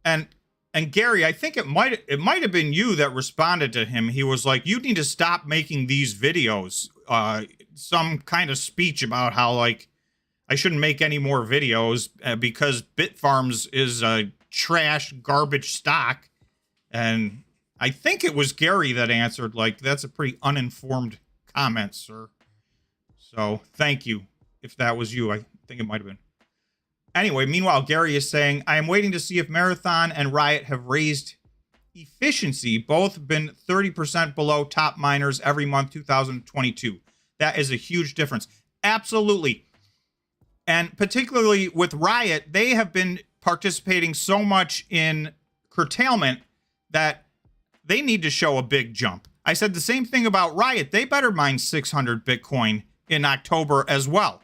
and Gary, I think it might have been you that responded to him. He was like, "You need to stop making these videos." Some kind of speech about how like I shouldn't make any more videos because Bitfarms is a trash garbage stock. And I think it was Gary that answered, like, that's a pretty uninformed comment, sir. So thank you. If that was you, I think it might have been. Anyway, meanwhile, Gary is saying, I am waiting to see if Marathon and Riot have raised efficiency. Both been 30% below top miners every month 2022. That is a huge difference. Absolutely. And particularly with Riot, they have been participating so much in curtailment that they need to show a big jump. I said the same thing about Riot. They better mine 600 Bitcoin in October as well,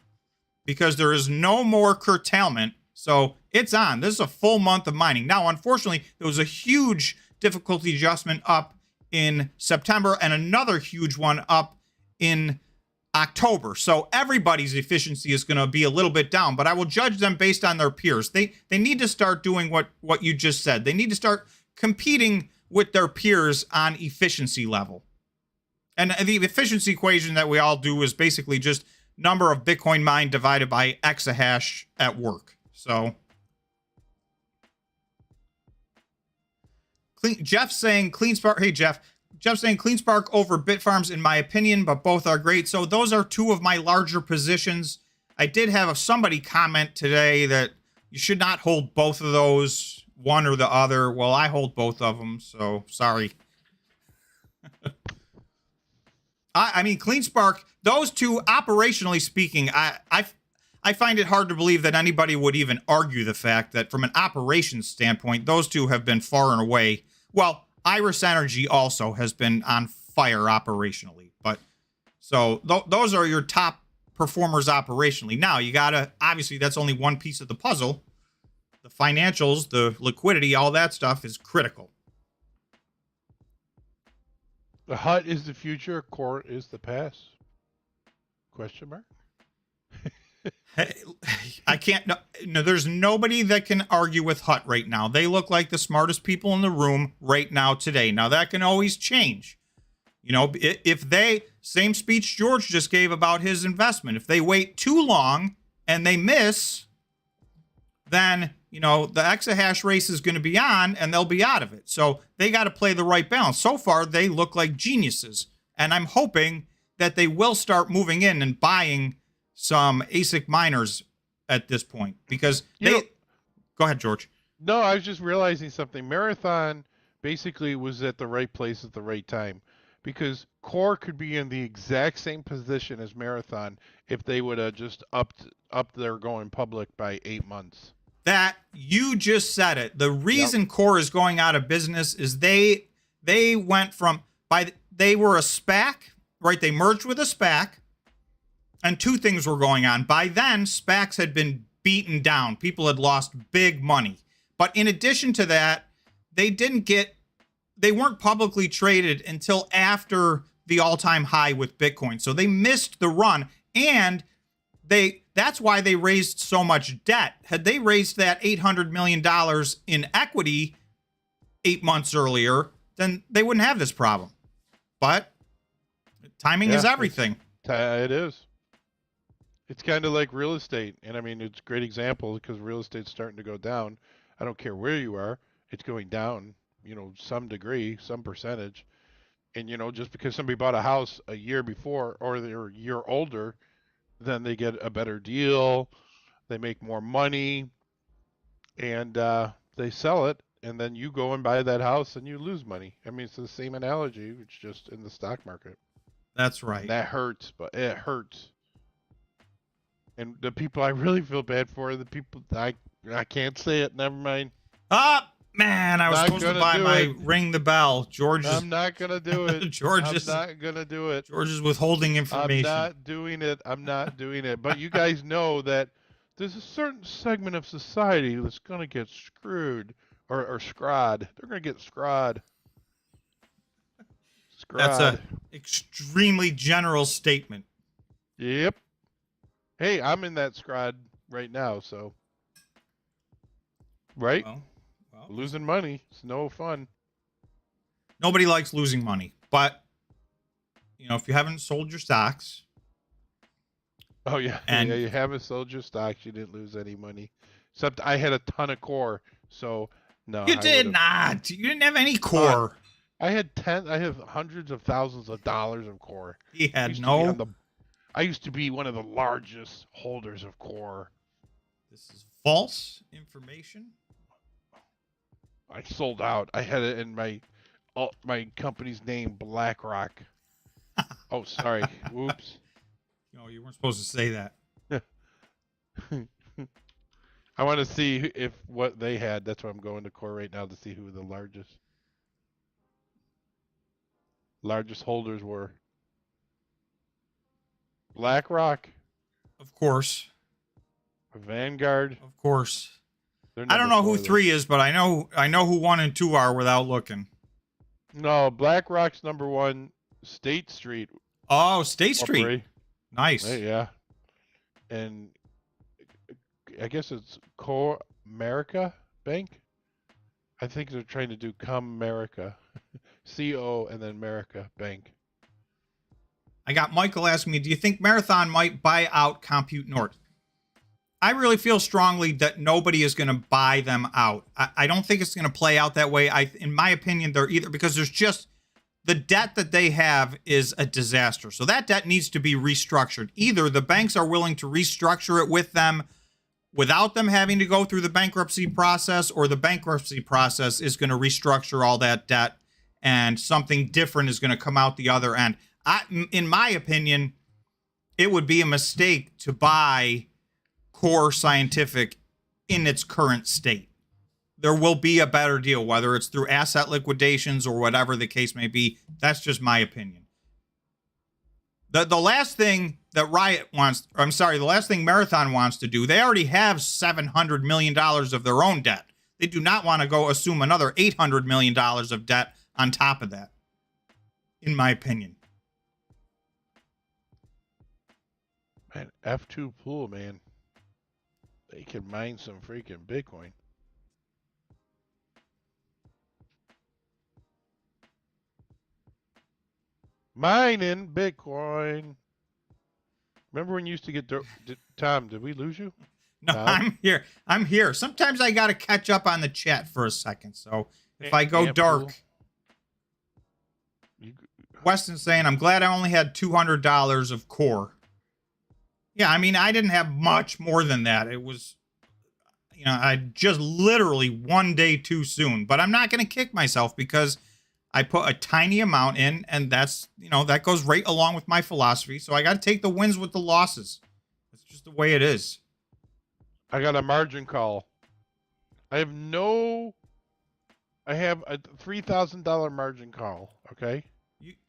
because there is no more curtailment. So it's on. This is a full month of mining. Now, unfortunately, there was a huge difficulty adjustment up in September and another huge one up in October. So everybody's efficiency is going to be a little bit down, but I will judge them based on their peers. They need to start doing what you just said. They need to start competing with their peers on efficiency level. And the efficiency equation that we all do is basically just number of Bitcoin mined divided by exahash at work. So Jeff saying Cleanspark. Hey, Jeff saying Cleanspark over Bitfarms in my opinion, but both are great. So those are two of my larger positions. I did have somebody comment today that you should not hold both of those, one or the other. Well, I hold both of them, so sorry. I mean, Cleanspark, those two, operationally speaking, I find it hard to believe that anybody would even argue the fact that from an operations standpoint, those two have been far and away. Well, Iris Energy also has been on fire operationally. But so those are your top performers operationally. Now, you got to, obviously, that's only one piece of the puzzle. The financials, the liquidity, all that stuff is critical. The HUT is the future, core is the past? Question mark? I can't, no, there's nobody that can argue with HUT right now. They look like the smartest people in the room right now today. Now, that can always change. You know, if they, same speech George just gave about his investment, if they wait too long and they miss, then, you know, the exahash race is going to be on and they'll be out of it. So they got to play the right balance. So far, they look like geniuses. And I'm hoping that they will start moving in and buying some ASIC miners at this point, because they... Go ahead, George. No, I was just realizing something. Marathon basically was at the right place at the right time, because Core could be in the exact same position as Marathon if they would have just upped their going public by 8 months. That, you just said it. The reason Core is going out of business is they went from, they were a SPAC, right? They merged with a SPAC, and two things were going on. By then, SPACs had been beaten down. People had lost big money. But in addition to that, they weren't publicly traded until after the all-time high with Bitcoin. So they missed the run, and that's why they raised so much debt. Had they raised that $800 million in equity 8 months earlier, then they wouldn't have this problem. But timing is everything. It is. It's kind of like real estate. And I mean, it's a great example because real estate's starting to go down. I don't care where you are, it's going down, some degree, some percentage. And, just because somebody bought a house a year before or they're a year older, then they get a better deal, they make more money, and they sell it. And then you go and buy that house and you lose money. I mean, it's the same analogy. It's just in the stock market. That's right. And that hurts, but it hurts. And the people I really feel bad for are the people I can't say it. Never mind. Man, I was supposed to buy my ring the bell. George is... I'm not gonna do it. I'm not gonna do it. George is withholding information. I'm not doing it. But you guys know that there's a certain segment of society that's gonna get screwed or scrod. They're gonna get scrod. That's an extremely general statement. Yep. Hey, I'm in that scrod right now, so. Right? Well, losing money. It's no fun. Nobody likes losing money. But, if you haven't sold your stocks. Oh, yeah. And you haven't sold your stocks. You didn't lose any money. Except I had a ton of core. So, no. You did not. You didn't have any core. I have hundreds of thousands of dollars of core. He had I used to be one of the largest holders of core. This is false information. I sold out. I had it in my company's name, BlackRock. Oh, sorry. Whoops. No, you weren't supposed to say that. I want to see if what they had. That's why I'm going to core right now to see who the largest holders were. BlackRock. Of course. Vanguard. Of course. I don't know who 3 is, but I know who 1 and 2 are without looking. No, BlackRock's number 1, State Street. Oh, State Street. Nice. Yeah. And I guess it's Comerica Bank. I think they're trying to do Comerica. CO and then America Bank. I got Michael asking me, do you think Marathon might buy out Compute North? I really feel strongly that nobody is going to buy them out. I don't think it's going to play out that way. In my opinion, they're either, because there's just the debt that they have is a disaster. So that debt needs to be restructured. Either the banks are willing to restructure it with them without them having to go through the bankruptcy process, or the bankruptcy process is going to restructure all that debt and something different is going to come out the other end. In my opinion, it would be a mistake to buy Core Scientific in its current state. There will be a better deal, whether it's through asset liquidations or whatever the case may be. That's just my opinion. The last thing that the last thing Marathon wants to do, they already have $700 million of their own debt. They do not want to go assume another $800 million of debt on top of that, in my opinion. Man, F2 pool, man. They can mine some freaking Bitcoin. Mining Bitcoin. Remember when you used to get... Tom, did we lose you? No, Tom? I'm here. Sometimes I got to catch up on the chat for a second. So if I go dark... Weston's saying, I'm glad I only had $200 of core. Yeah, I mean, I didn't have much more than that. It was, I just literally one day too soon. But I'm not going to kick myself because I put a tiny amount in, and that's, that goes right along with my philosophy. So I got to take the wins with the losses. That's just the way it is. I got a margin call. I have a $3,000 margin call, okay?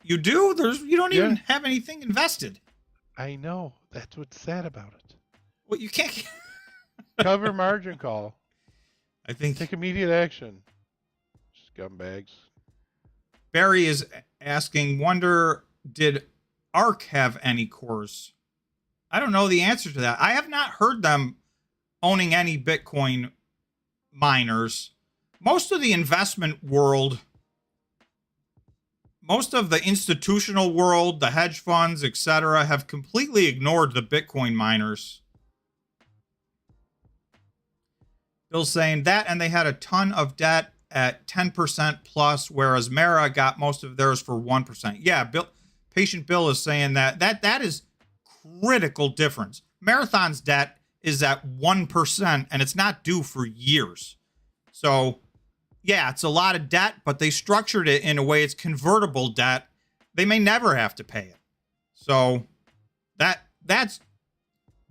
You do? You don't even have anything invested. I know. That's what's sad about it. Well, you can't... Cover margin call. I think... Take immediate action. scumbags. Barry is asking, wonder, did ARK have any CORZ? I don't know the answer to that. I have not heard them owning any Bitcoin miners. Most of the investment world, most of the institutional world, the hedge funds, etc., have completely ignored the Bitcoin miners. Bill's saying that, and they had a ton of debt at 10% plus, whereas Mara got most of theirs for 1%. Yeah, Patient Bill is saying that is critical difference. Marathon's debt is at 1%, and it's not due for years. So, yeah, it's a lot of debt, but they structured it in a way it's convertible debt. They may never have to pay it. So that's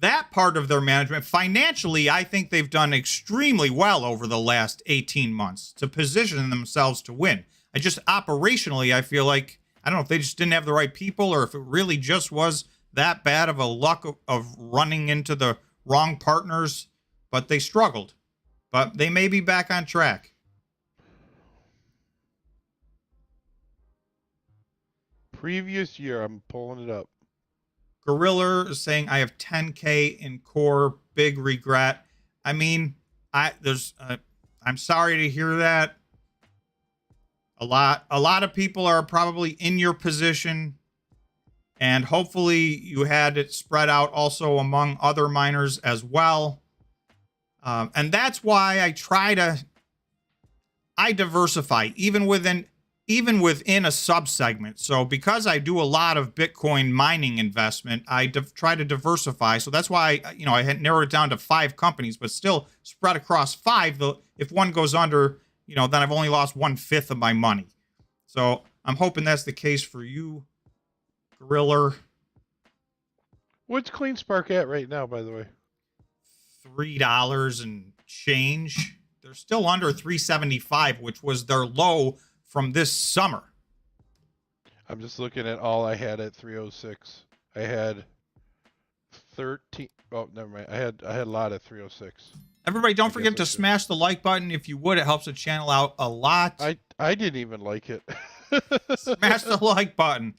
that part of their management. Financially, I think they've done extremely well over the last 18 months to position themselves to win. Operationally, I feel like, I don't know if they just didn't have the right people or if it really just was that bad of a luck of running into the wrong partners, but they struggled. But they may be back on track. Previous year, I'm pulling it up. Gorilla is saying, I have 10K in core, big regret. I mean, I'm sorry to hear that. A lot of people are probably in your position, and hopefully you had it spread out also among other miners as well. And that's why I diversify even within a sub-segment. So because I do a lot of Bitcoin mining investment, I try to diversify. So that's why I had narrowed it down to 5 companies, but still spread across 5. If one goes under, then I've only lost 1/5 of my money. So I'm hoping that's the case for you, Gorilla. What's CleanSpark at right now, by the way? $3 and change. They're still under 375, which was their low from this summer. I'm just looking at all I had at 306. I had 13. Oh, never mind. I had a lot at 306. Everybody, don't forget to smash the like button if you would. It helps the channel out a lot. I didn't even like it. Smash the like button.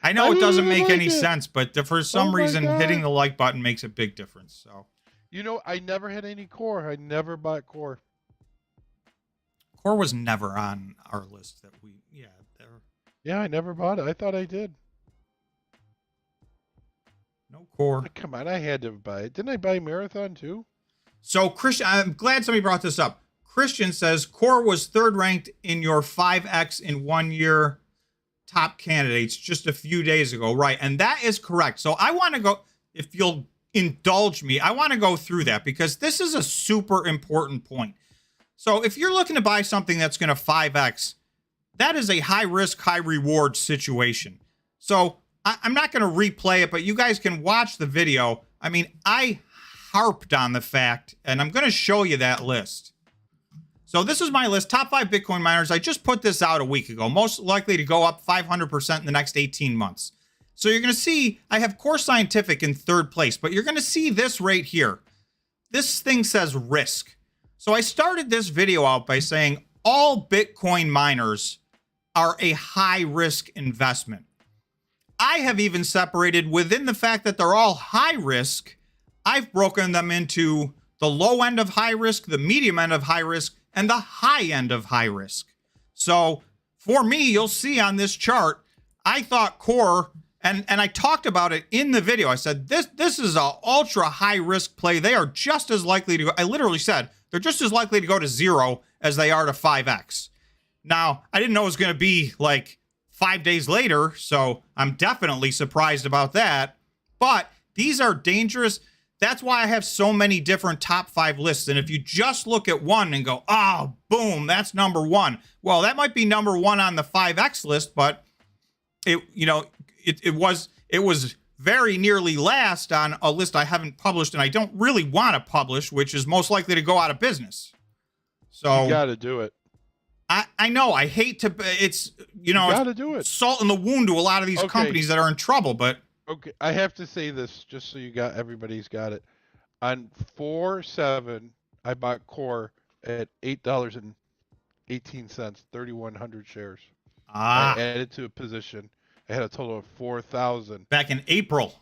I know it doesn't make any sense, but for some reason, hitting the like button makes a big difference. So, I never had any core. I never bought core. Core was never on our list that we, Yeah, I never bought it. I thought I did. No core. Come on, I had to buy it. Didn't I buy Marathon too? So, Christian, I'm glad somebody brought this up. Christian says Core was 3rd ranked in your 5X in 1 year top candidates just a few days ago, right? And that is correct. So I want to go, if you'll indulge me, I want to go through that because this is a super important point. So if you're looking to buy something that's going to 5X, that is a high risk, high reward situation. So I'm not going to replay it, but you guys can watch the video. I mean, I harped on the fact, and I'm going to show you that list. So this is my list, top 5 Bitcoin miners. I just put this out a week ago, most likely to go up 500% in the next 18 months. So you're going to see, I have Core Scientific in 3rd place, but you're going to see this right here. This thing says risk. So I started this video out by saying all Bitcoin miners are a high risk investment. I have even separated within the fact that they're all high risk. I've broken them into the low end of high risk, the medium end of high risk, and the high end of high risk. So for me, you'll see on this chart, I thought Core, and I talked about it in the video. I said, this is an ultra high risk play. They are just as likely to go, I literally said, they're just as likely to go to 0 as they are to 5X. Now, I didn't know it was going to be like 5 days later, so I'm definitely surprised about that. But these are dangerous. That's why I have so many different top 5 lists. And if you just look at one and go, oh, boom, that's number 1. Well, that might be number 1 on the 5X list, but it was very nearly last on a list I haven't published and I don't really want to publish, which is most likely to go out of business. So you got to do it. I know. I hate to. It's you got to do it. Salt in the wound to a lot of these companies that are in trouble. But okay, I have to say this just so everybody's got it. On 4/7, I bought Core at $8.50. 18 cents, 3,100 shares. I Ah, added to a position. I had a total of 4,000. back in April.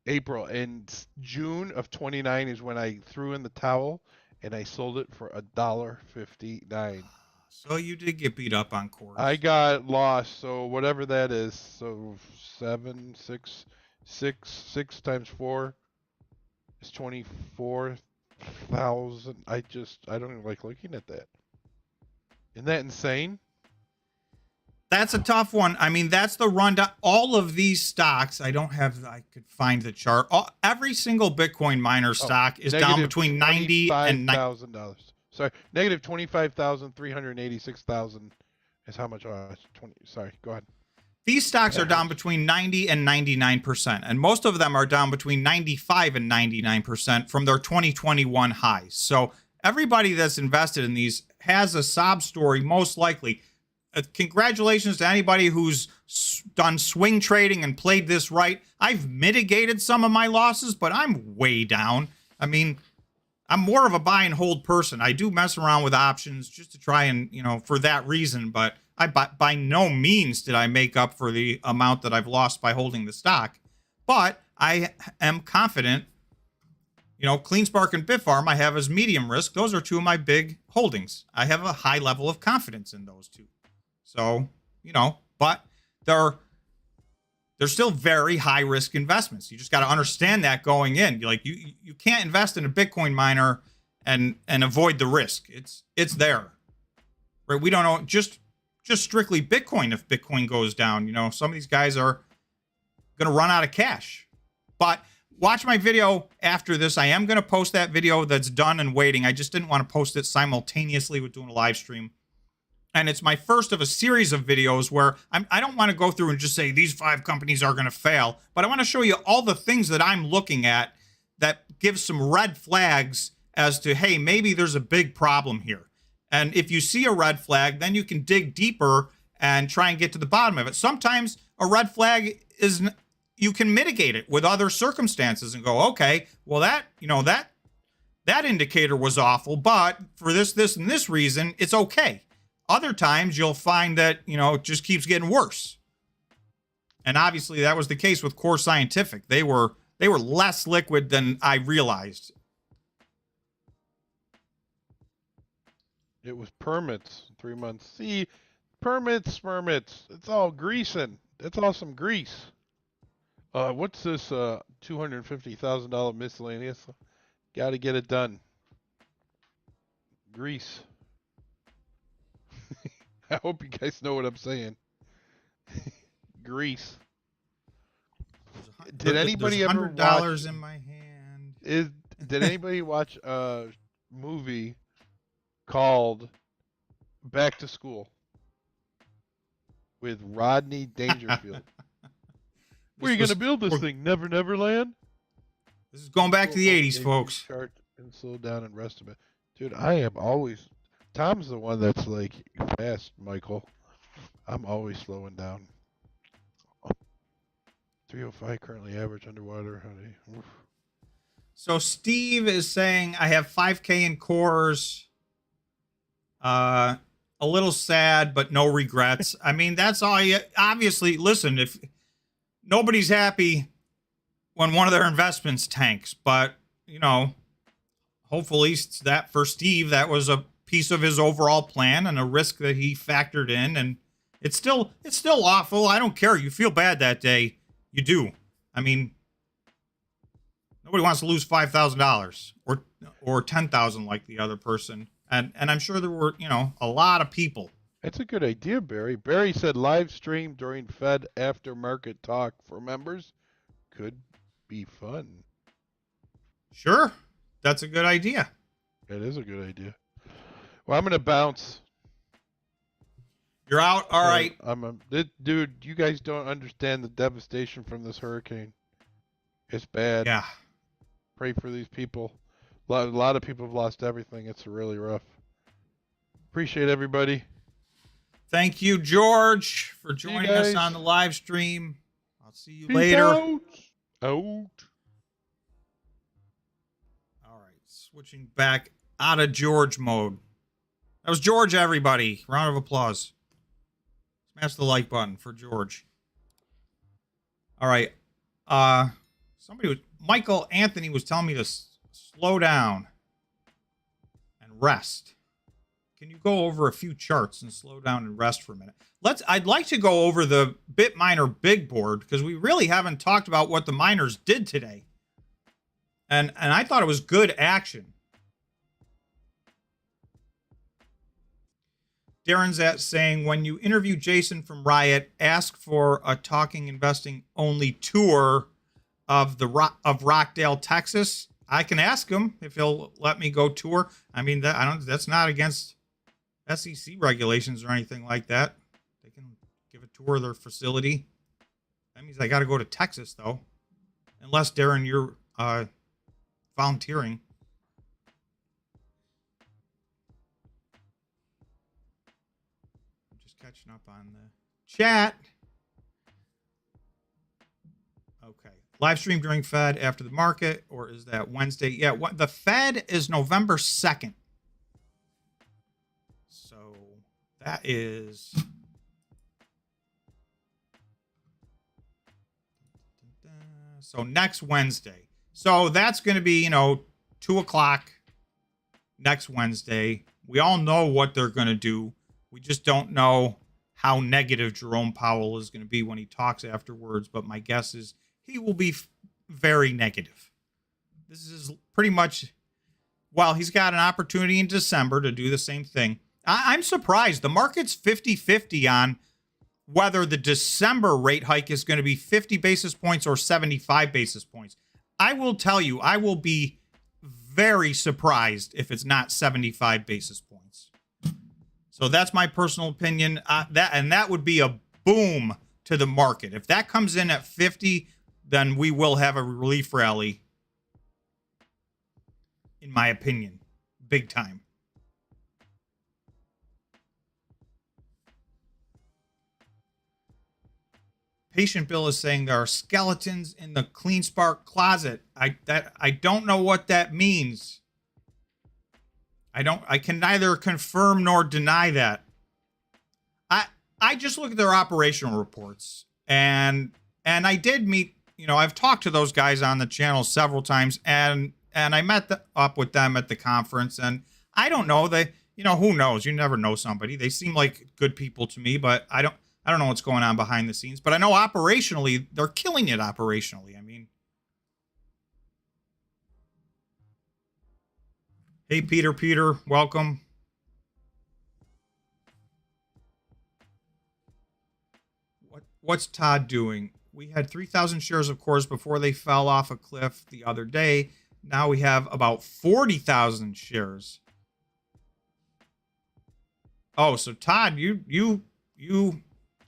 April and June of 29 is when I threw in the towel and I sold it for $1.59. So you did get beat up on I CORZ. got lost, so whatever that is, so 6 times 4 is 24,000. I don't even like looking at that. Isn't that insane? That's a tough one. I mean, that's the rundown. All of these stocks, I could find the chart. Every single Bitcoin miner stock is down between 90 and $25,000. Sorry, negative 25,386,000 is how much? 20. Sorry, go ahead. These stocks are down between 90 and 99%, and most of them are down between 95 and 99% from their 2021 highs. So everybody that's invested in these has a sob story, most likely. Congratulations to anybody who's done swing trading and played this right. I've mitigated some of my losses, but I'm way down. I mean, I'm more of a buy and hold person. I do mess around with options just to try and, for that reason, but by no means did I make up for the amount that I've lost by holding the stock. But I am confident, CleanSpark and Bitfarm I have as medium risk. Those are two of my big holdings. I have a high level of confidence in those two. So, but they're still very high risk investments. You just got to understand that going in. You can't invest in a Bitcoin miner and avoid the risk. It's there. Right? We don't know just strictly Bitcoin. If Bitcoin goes down, some of these guys are going to run out of cash. But watch my video after this. I am going to post that video that's done and waiting. I just didn't want to post it simultaneously with doing a live stream. And it's my first of a series of videos where I don't want to go through and just say these 5 companies are going to fail, but I want to show you all the things that I'm looking at that give some red flags as to, hey, maybe there's a big problem here. And if you see a red flag, then you can dig deeper and try and get to the bottom of it. Sometimes a red flag is, you can mitigate it with other circumstances and go, okay, well, that indicator was awful, but for this, and this reason, it's okay. Other times you'll find that, it just keeps getting worse. And obviously that was the case with Core Scientific. They were less liquid than I realized. It was permits, 3 months. See, permits. It's all greasing. It's all some grease. What's this $250,000 miscellaneous? Got to get it done. Grease. I hope you guys know what I'm saying. Grease. Did anybody There's ever $100 watch? in my hand. Did anybody watch a movie called Back to School with Rodney Dangerfield? Where are you gonna build this thing? Never Land? This is going back to the 80s, folks. Chart and slow down and rest a bit. Dude, I am always... Tom's the one that's like fast, Michael. I'm always slowing down. 305 currently average underwater, honey. Oof. So Steve is saying I have 5K in CORZ. A little sad, but no regrets. I mean, that's all you... Obviously, listen, if nobody's happy when one of their investments tanks, but, hopefully that for Steve, that was a piece of his overall plan and a risk that he factored in, and it's still awful. I don't care. You feel bad that day. You do. I mean, nobody wants to lose $5,000 or $10,000 like the other person. And I'm sure there were, a lot of people. That's a good idea, Barry. Barry said live stream during Fed aftermarket talk for members could be fun. Sure. That's a good idea. That is a good idea. Well, I'm going to bounce. You're out? All right. Dude, you guys don't understand the devastation from this hurricane. It's bad. Yeah. Pray for these people. A lot of people have lost everything. It's really rough. Appreciate everybody. Thank you, George, for joining us on the live stream. I'll see you later. Out. All right. Switching back out of George mode. That was George, everybody. Round of applause. Smash the like button for George. All right. Michael Anthony was telling me to slow down and rest. Can you go over a few charts and slow down and rest for a minute? I'd like to go over the BitMiner big board because we really haven't talked about what the miners did today. And I thought it was good action. Darren's saying, when you interview Jason from Riot, ask for a Talking Investing only tour of Rockdale, Texas. I can ask him if he'll let me go tour. I mean, that's not against SEC regulations or anything like that. They can give a tour of their facility. That means I got to go to Texas, though. Unless, Darren, you're volunteering. I'm just catching up on the chat. Okay. Live stream during Fed after the market, or is that Wednesday? Yeah, the Fed is November 2nd. So that is... So next Wednesday. So that's going to be, 2 o'clock next Wednesday. We all know what they're going to do. We just don't know how negative Jerome Powell is going to be when he talks afterwards. But my guess is he will be very negative. This is pretty much, well, he's got an opportunity in December to do the same thing. I'm surprised. The market's 50-50 on whether the December rate hike is going to be 50 basis points or 75 basis points. I will tell you, I will be very surprised if it's not 75 basis points. So that's my personal opinion. That would be a boom to the market. If that comes in at 50, then we will have a relief rally, in my opinion, big time. Patient Bill is saying there are skeletons in the CleanSpark closet. I don't know what that means. I can neither confirm nor deny that. I just look at their operational reports, and I did meet, I've talked to those guys on the channel several times, and I met up with them at the conference, and I don't know, who knows? You never know somebody. They seem like good people to me, but I don't know what's going on behind the scenes, but I know operationally, they're killing it operationally. I mean, hey, Peter, welcome. What's Todd doing? We had 3,000 shares of CORZ before they fell off a cliff the other day. Now we have about 40,000 shares. Oh, so Todd, you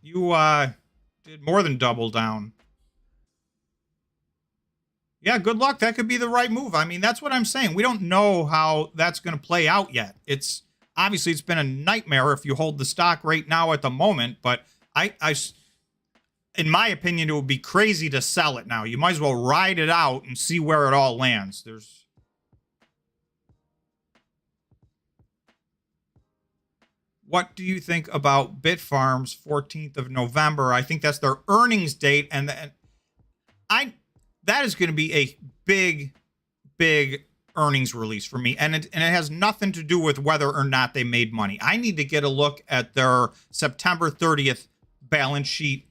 did more than double down. Yeah, good luck. That could be the right move. I mean, that's what I'm saying. We don't know how that's going to play out yet. It's been a nightmare if you hold the stock right now at the moment, but in my opinion, it would be crazy to sell it now. You might as well ride it out and see where it all lands. What do you think about Bitfarms 14th of November? I think that's their earnings date, and that is going to be a big earnings release for me, and it has nothing to do with whether or not they made money. I need to get a look at their September 30th balance sheet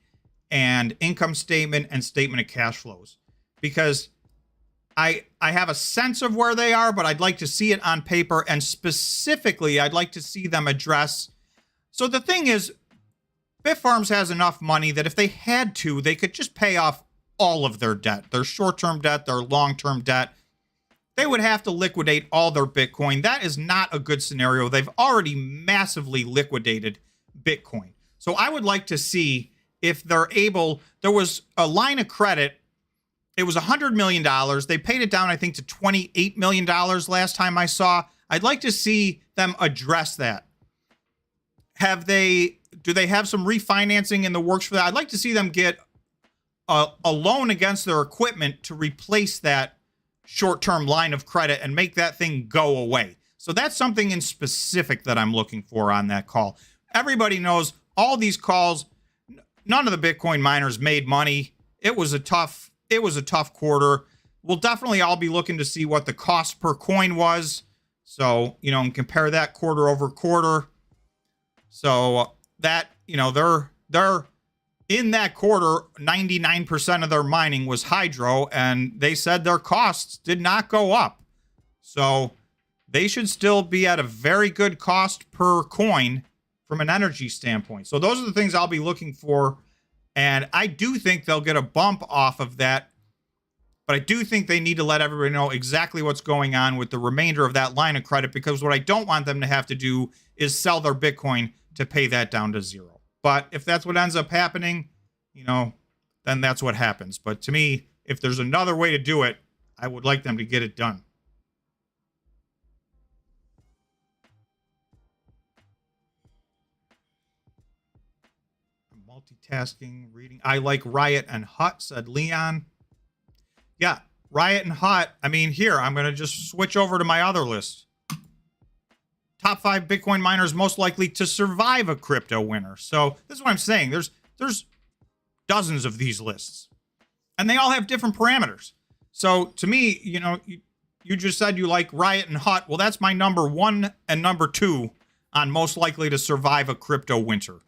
and income statement and statement of cash flows, because I have a sense of where they are, but I'd like to see it on paper, and specifically, I'd like to see them address. So the thing is, Bitfarms has enough money that if they had to, they could just pay off all of their debt, their short-term debt, their long-term debt. They would have to liquidate all their Bitcoin. That is not a good scenario. They've already massively liquidated Bitcoin. So I would like to see if they're able. There was a line of credit. It was $100 million. They paid it down, I think, to $28 million last time I saw. I'd like to see them address that. Do they have some refinancing in the works for that? I'd like to see them get a loan against their equipment to replace that short-term line of credit and make that thing go away. So that's something in specific that I'm looking for on that call. Everybody knows all these calls, none of the Bitcoin miners made money. It was a tough quarter. We'll definitely all be looking to see what the cost per coin was. So, and compare that quarter over quarter. So that, they're in that quarter, 99% of their mining was hydro, and they said their costs did not go up. So they should still be at a very good cost per coin from an energy standpoint. So those are the things I'll be looking for. And I do think they'll get a bump off of that. But I do think they need to let everybody know exactly what's going on with the remainder of that line of credit, because what I don't want them to have to do is sell their Bitcoin to pay that down to zero. But if that's what ends up happening, then that's what happens. But to me, if there's another way to do it, I would like them to get it done. Multitasking, reading. I like Riot and Hut, said Leon. Yeah, Riot and Hut. I mean, here, I'm going to just switch over to my other list. Top 5 Bitcoin miners most likely to survive a crypto winter. So this is what I'm saying. There's dozens of these lists, and they all have different parameters. So to me, you just said you like Riot and Hut. Well, that's my number 1 and number 2 on most likely to survive a crypto winter.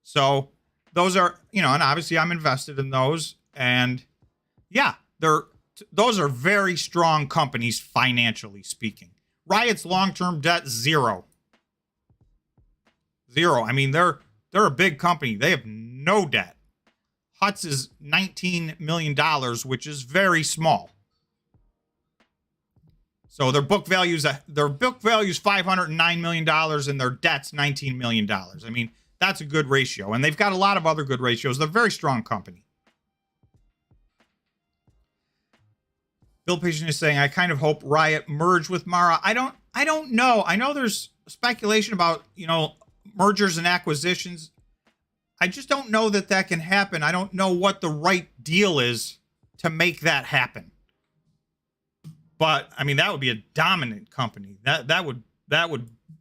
So those are, and obviously I'm invested in those. And yeah, those are very strong companies financially speaking. Riot's long-term debt, zero. I mean, they're a big company. They have no debt. Hut's is $19 million, which is very small. So their book value is $509 million, and their debt's $19 million. I mean, that's a good ratio. And they've got a lot of other good ratios. They're a very strong company. Bill Patient is saying, I kind of hope Riot merge with Mara. I don't know. I know there's speculation about, mergers and acquisitions. I just don't know that can happen. I don't know what the right deal is to make that happen. But I mean, that would be a dominant company. That would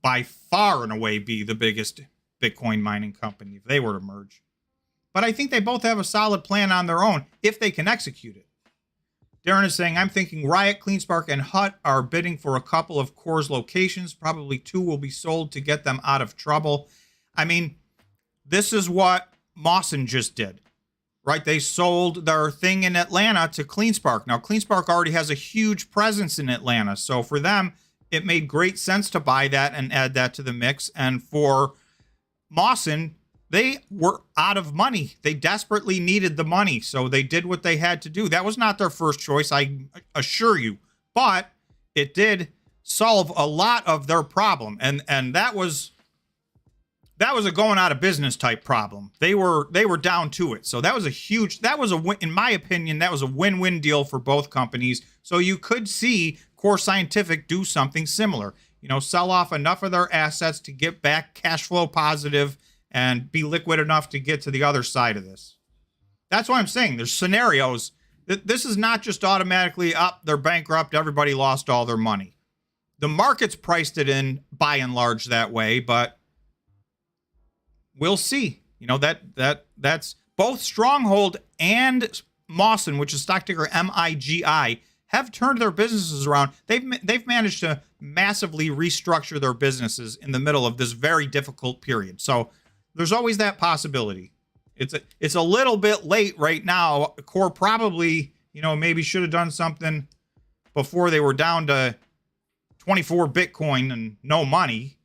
by far and away be the biggest Bitcoin mining company if they were to merge. But I think they both have a solid plan on their own if they can execute it. Darren is saying, I'm thinking Riot, CleanSpark, and Hut are bidding for a couple of CORZ locations. Probably 2 will be sold to get them out of trouble. I mean, this is what Mawson just did, right? They sold their thing in Atlanta to CleanSpark. Now, CleanSpark already has a huge presence in Atlanta. So for them, it made great sense to buy that and add that to the mix. And for Mawson, they were out of money. They desperately needed the money, so they did what they had to do. That was not their first choice, I assure you, but it did solve a lot of their problem, and that was a going out of business type problem. They were down to it, so in my opinion, that was a win-win deal for both companies. So you could see Core Scientific do something similar, sell off enough of their assets to get back cash flow positive and be liquid enough to get to the other side of this. That's what I'm saying. There's scenarios. This is not just automatically up, they're bankrupt, everybody lost all their money. The market's priced it in by and large that way, but we'll see. That's both Stronghold and Mawson, which is stock ticker MIGI, have turned their businesses around. They've managed to massively restructure their businesses in the middle of this very difficult period. So there's always that possibility. It's a little bit late right now. Core probably, maybe should have done something before they were down to 24 Bitcoin and no money.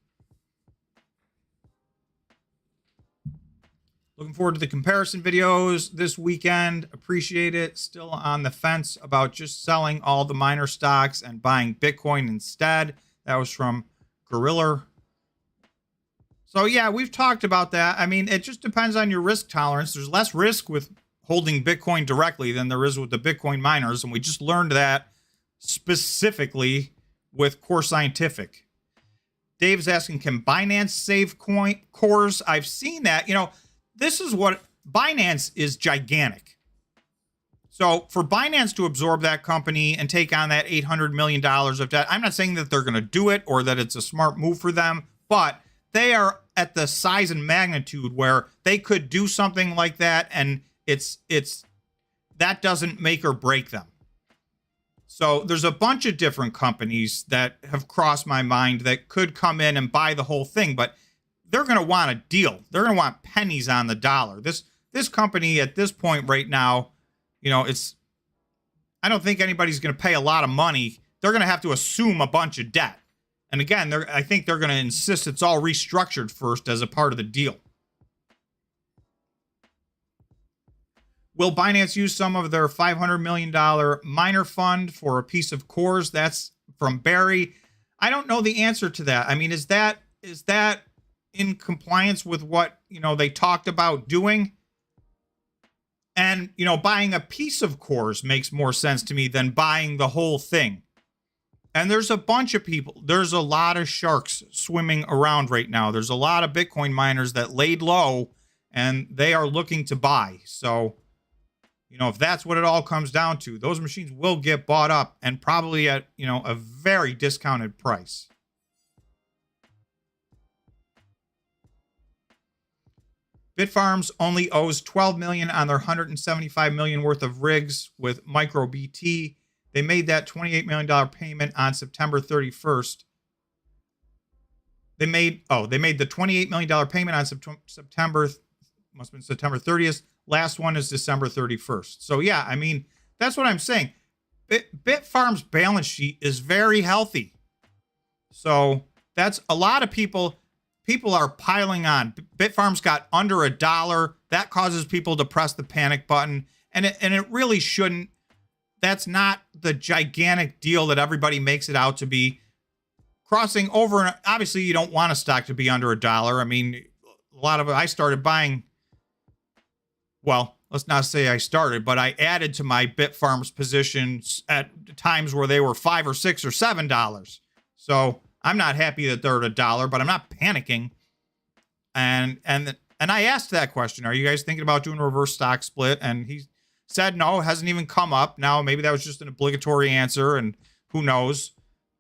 Looking forward to the comparison videos this weekend. Appreciate it. Still on the fence about just selling all the miner stocks and buying Bitcoin instead. That was from Gorilla. So yeah, we've talked about that. I mean, it just depends on your risk tolerance. There's less risk with holding Bitcoin directly than there is with the Bitcoin miners. And we just learned that specifically with Core Scientific. Dave's asking, can Binance save CORZ? I've seen that. This is what Binance is gigantic. So for Binance to absorb that company and take on that $800 million of debt, I'm not saying that they're going to do it or that it's a smart move for them, but they are at the size and magnitude where they could do something like that, and it's that doesn't make or break them. So there's a bunch of different companies that have crossed my mind that could come in and buy the whole thing, but they're going to want a deal. They're going to want pennies on the dollar. This company at this point right now, you know, I don't think anybody's going to pay a lot of money. They're going to have to assume a bunch of debt. And again, I think they're going to insist it's all restructured first as a part of the deal. Will Binance use some of their $500 million miner fund for a piece of CORZ? That's from Barry. I don't know the answer to that. I mean, is that in compliance with what, you know, they talked about doing? And, you know, buying a piece of CORZ makes more sense to me than buying the whole thing. And there's a bunch of people. There's a lot of sharks swimming around right now. There's a lot of Bitcoin miners that laid low and they are looking to buy. So, you know, if that's what it all comes down to, those machines will get bought up and probably at, you know, a very discounted price. Bitfarms only owes $12 million on their $175 million worth of rigs with MicroBT. They made that $28 million payment on September 31st. They made the $28 million payment on September 30th. Last one is December 31st. So yeah, I mean, that's what I'm saying. Bitfarms' balance sheet is very healthy. So that's a lot of people are piling on. Bitfarms got under $1. That causes people to press the panic button. And it really shouldn't. That's not the gigantic deal that everybody makes it out to be. Crossing over, and obviously you don't want a stock to be under $1. I mean, a lot of it, I started buying, well, let's not say I started, but I added to my Bitfarms positions at times where they were $5 or $6 or $7. So I'm not happy that they're at $1, but I'm not panicking. And I asked that question, are you guys thinking about doing a reverse stock split? And he said no, it hasn't even come up. Now, maybe that was just an obligatory answer, and who knows?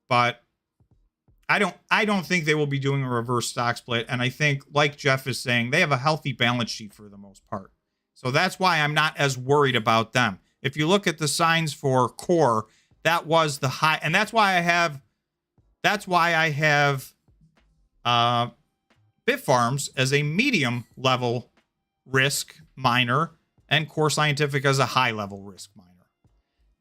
But I don't think they will be doing a reverse stock split. And I think, like Jeff is saying, they have a healthy balance sheet for the most part. So that's why I'm not as worried about them. If you look at the signs for core, that was the high, and that's why I have Bitfarms as a medium level risk miner and Core Scientific as a high level risk miner.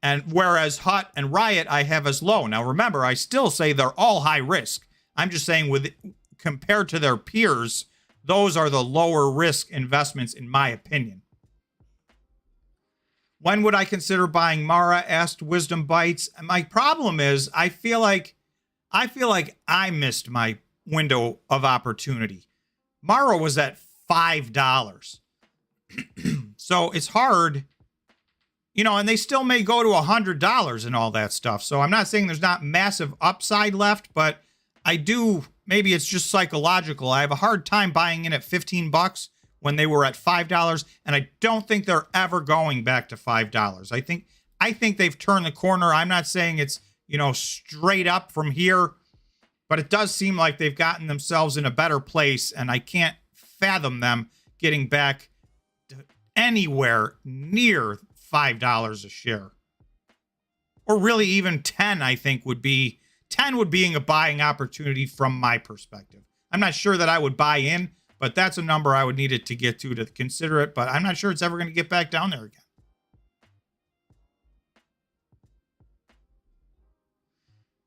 And whereas Hut and Riot I have as low. Now remember, I still say they're all high risk. I'm just saying compared to their peers, those are the lower risk investments in my opinion. When would I consider buying Mara? Asked Wisdom Bites. My problem is I feel like I missed my window of opportunity. Mara was at $5. So it's hard, you know, and they still may go to $100 and all that stuff. So I'm not saying there's not massive upside left, but I do, maybe it's just psychological. I have a hard time buying in at $15 when they were at $5, and I don't think they're ever going back to $5. I think they've turned the corner. I'm not saying it's, you know, straight up from here, but it does seem like they've gotten themselves in a better place, and I can't fathom them getting back to anywhere near $5 a share. Or really even 10, I think would be being a buying opportunity from my perspective. I'm not sure that I would buy in, but that's a number I would need it to get to consider it, but I'm not sure it's ever going to get back down there again.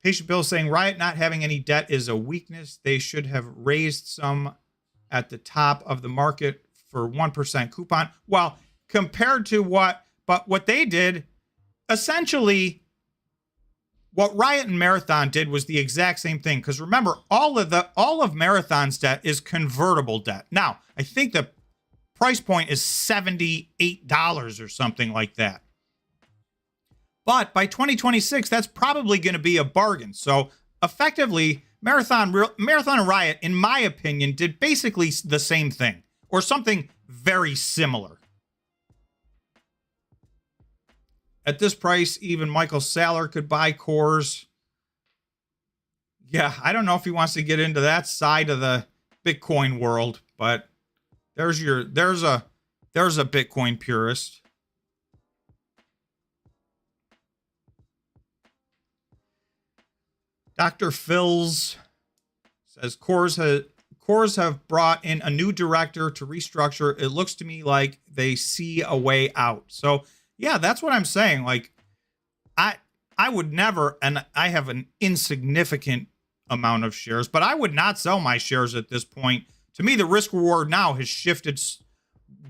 Patient Bill saying Riot not having any debt is a weakness. They should have raised some at the top of the market for 1% coupon. Well, compared to what they did, essentially what Riot and Marathon did was the exact same thing. Because remember, all of Marathon's debt is convertible debt. Now, I think the price point is $78 or something like that. But by 2026, that's probably going to be a bargain. So effectively, Marathon and Riot, in my opinion, did basically the same thing or something very similar. at this price, even Michael Saylor could buy CORZ. Yeah, I don't know if he wants to get into that side of the Bitcoin world, but there's a Bitcoin purist. Dr. Phils says CORZ have brought in a new director to restructure. It looks to me like they see a way out. So yeah, that's what I'm saying. Like I would never, and I have an insignificant amount of shares, but I would not sell my shares at this point. To me, the risk reward now has shifted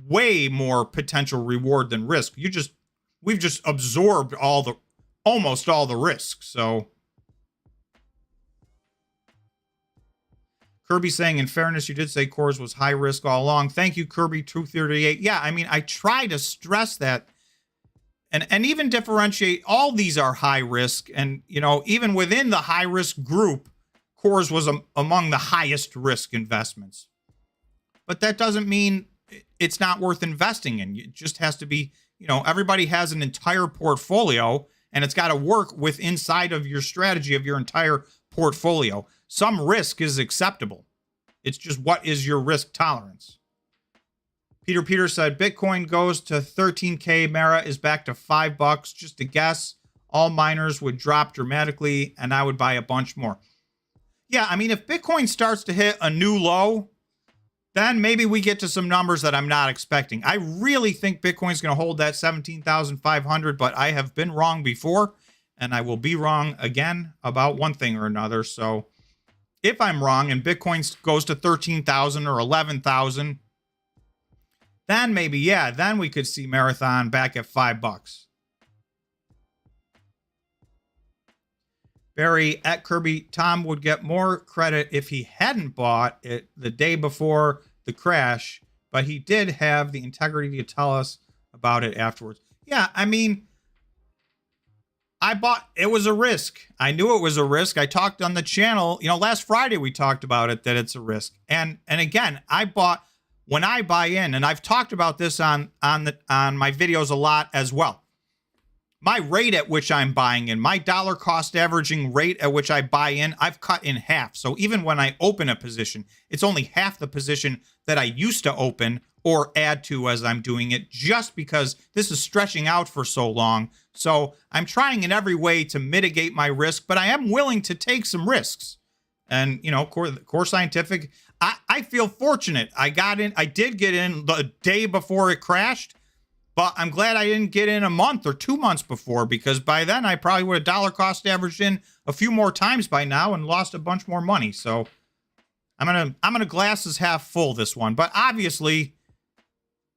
way more potential reward than risk. We've just absorbed almost all the risk. So Kirby saying, in fairness, you did say CORZ was high risk all along. Thank you, Kirby238. Yeah, I mean, I try to stress that and even differentiate. All these are high risk. And, you know, even within the high risk group, CORZ was among the highest risk investments. But that doesn't mean it's not worth investing in. It just has to be, you know, everybody has an entire portfolio, and it's got to work with inside of your strategy of your entire portfolio. Some risk is acceptable. It's just, what is your risk tolerance? Peter said, Bitcoin goes to 13K. Mara is back to $5. Just a guess. All miners would drop dramatically, and I would buy a bunch more. Yeah, I mean, if Bitcoin starts to hit a new low, then maybe we get to some numbers that I'm not expecting. I really think Bitcoin's going to hold that 17,500, but I have been wrong before, and I will be wrong again about one thing or another. So if I'm wrong and Bitcoin goes to 13,000 or 11,000, then maybe, yeah, then we could see Marathon back at $5. Barry at Kirby, Tom would get more credit if he hadn't bought it the day before the crash, but he did have the integrity to tell us about it afterwards. Yeah, I mean, it was a risk. I knew it was a risk. I talked on the channel, you know, last Friday we talked about it, that it's a risk. And again, when I buy in, and I've talked about this on my videos a lot as well. My rate at which I'm buying in, my dollar cost averaging rate at which I buy in, I've cut in half. So even when I open a position, it's only half the position that I used to open or add to as I'm doing it, just because this is stretching out for so long. So I'm trying in every way to mitigate my risk, but I am willing to take some risks. And, you know, Core Scientific, I feel fortunate. I did get in the day before it crashed. But I'm glad I didn't get in a month or 2 months before, because by then I probably would have dollar cost averaged in a few more times by now and lost a bunch more money. So I'm gonna glasses half full this one. But obviously,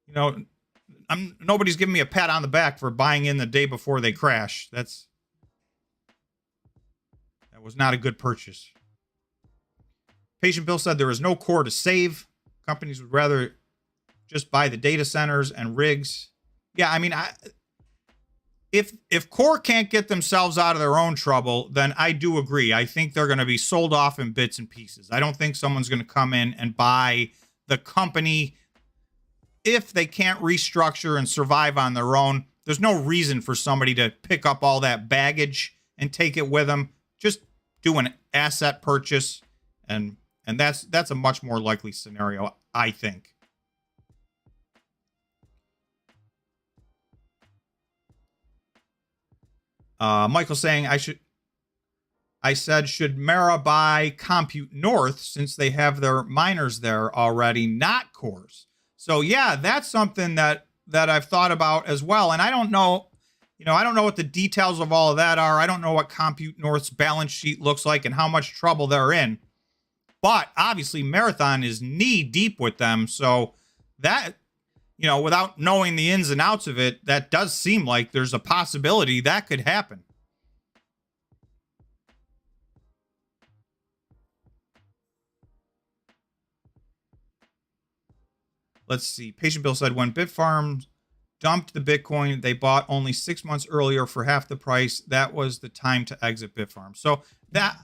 you know, nobody's giving me a pat on the back for buying in the day before they crash. That was not a good purchase. Patient Bill said there is no core to save. Companies would rather just buy the data centers and rigs. Yeah, I mean, if Core can't get themselves out of their own trouble, then I do agree. I think they're going to be sold off in bits and pieces. I don't think someone's going to come in and buy the company if they can't restructure and survive on their own. There's no reason for somebody to pick up all that baggage and take it with them. Just do an asset purchase, and that's a much more likely scenario, I think. Michael saying, I said, should Mara buy Compute North since they have their miners there already, not CORZ? So yeah, that's something that I've thought about as well. And I don't know, I don't know what the details of all of that are. I don't know what Compute North's balance sheet looks like and how much trouble they're in. But obviously Marathon is knee deep with them. So that, without knowing the ins and outs of it, that does seem like there's a possibility that could happen. Let's see. Patient Bill said, when Bitfarms dumped the Bitcoin they bought only 6 months earlier for half the price, that was the time to exit Bitfarms. So that's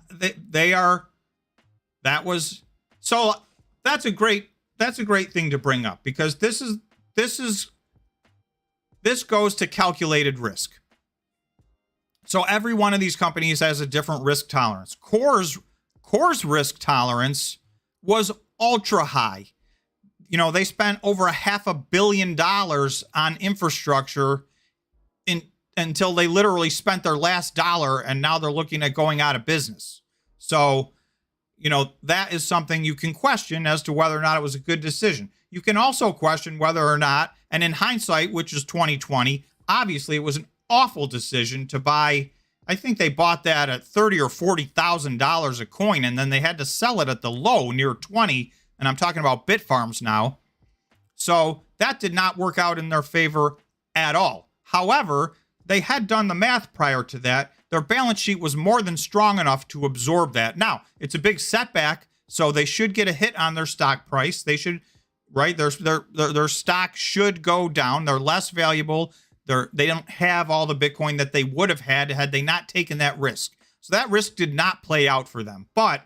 a great thing to bring up, because this goes to calculated risk. So every one of these companies has a different risk tolerance. CORZ risk tolerance was ultra high. You know, they spent over $500 million on infrastructure until they literally spent their last dollar, and now they're looking at going out of business. So, you know, that is something you can question as to whether or not it was a good decision. You can also question whether or not, and in hindsight, which is 2020, obviously it was an awful decision to buy. I think they bought that at $30,000 or $40,000 a coin, and then they had to sell it at the low near 20. And I'm talking about Bitfarms now. So that did not work out in their favor at all. However, they had done the math prior to that. Their balance sheet was more than strong enough to absorb that. Now, it's a big setback, so they should get a hit on their stock price. They should, right? Their stock should go down. They're less valuable. They don't have all the Bitcoin that they would have had they not taken that risk. So that risk did not play out for them. But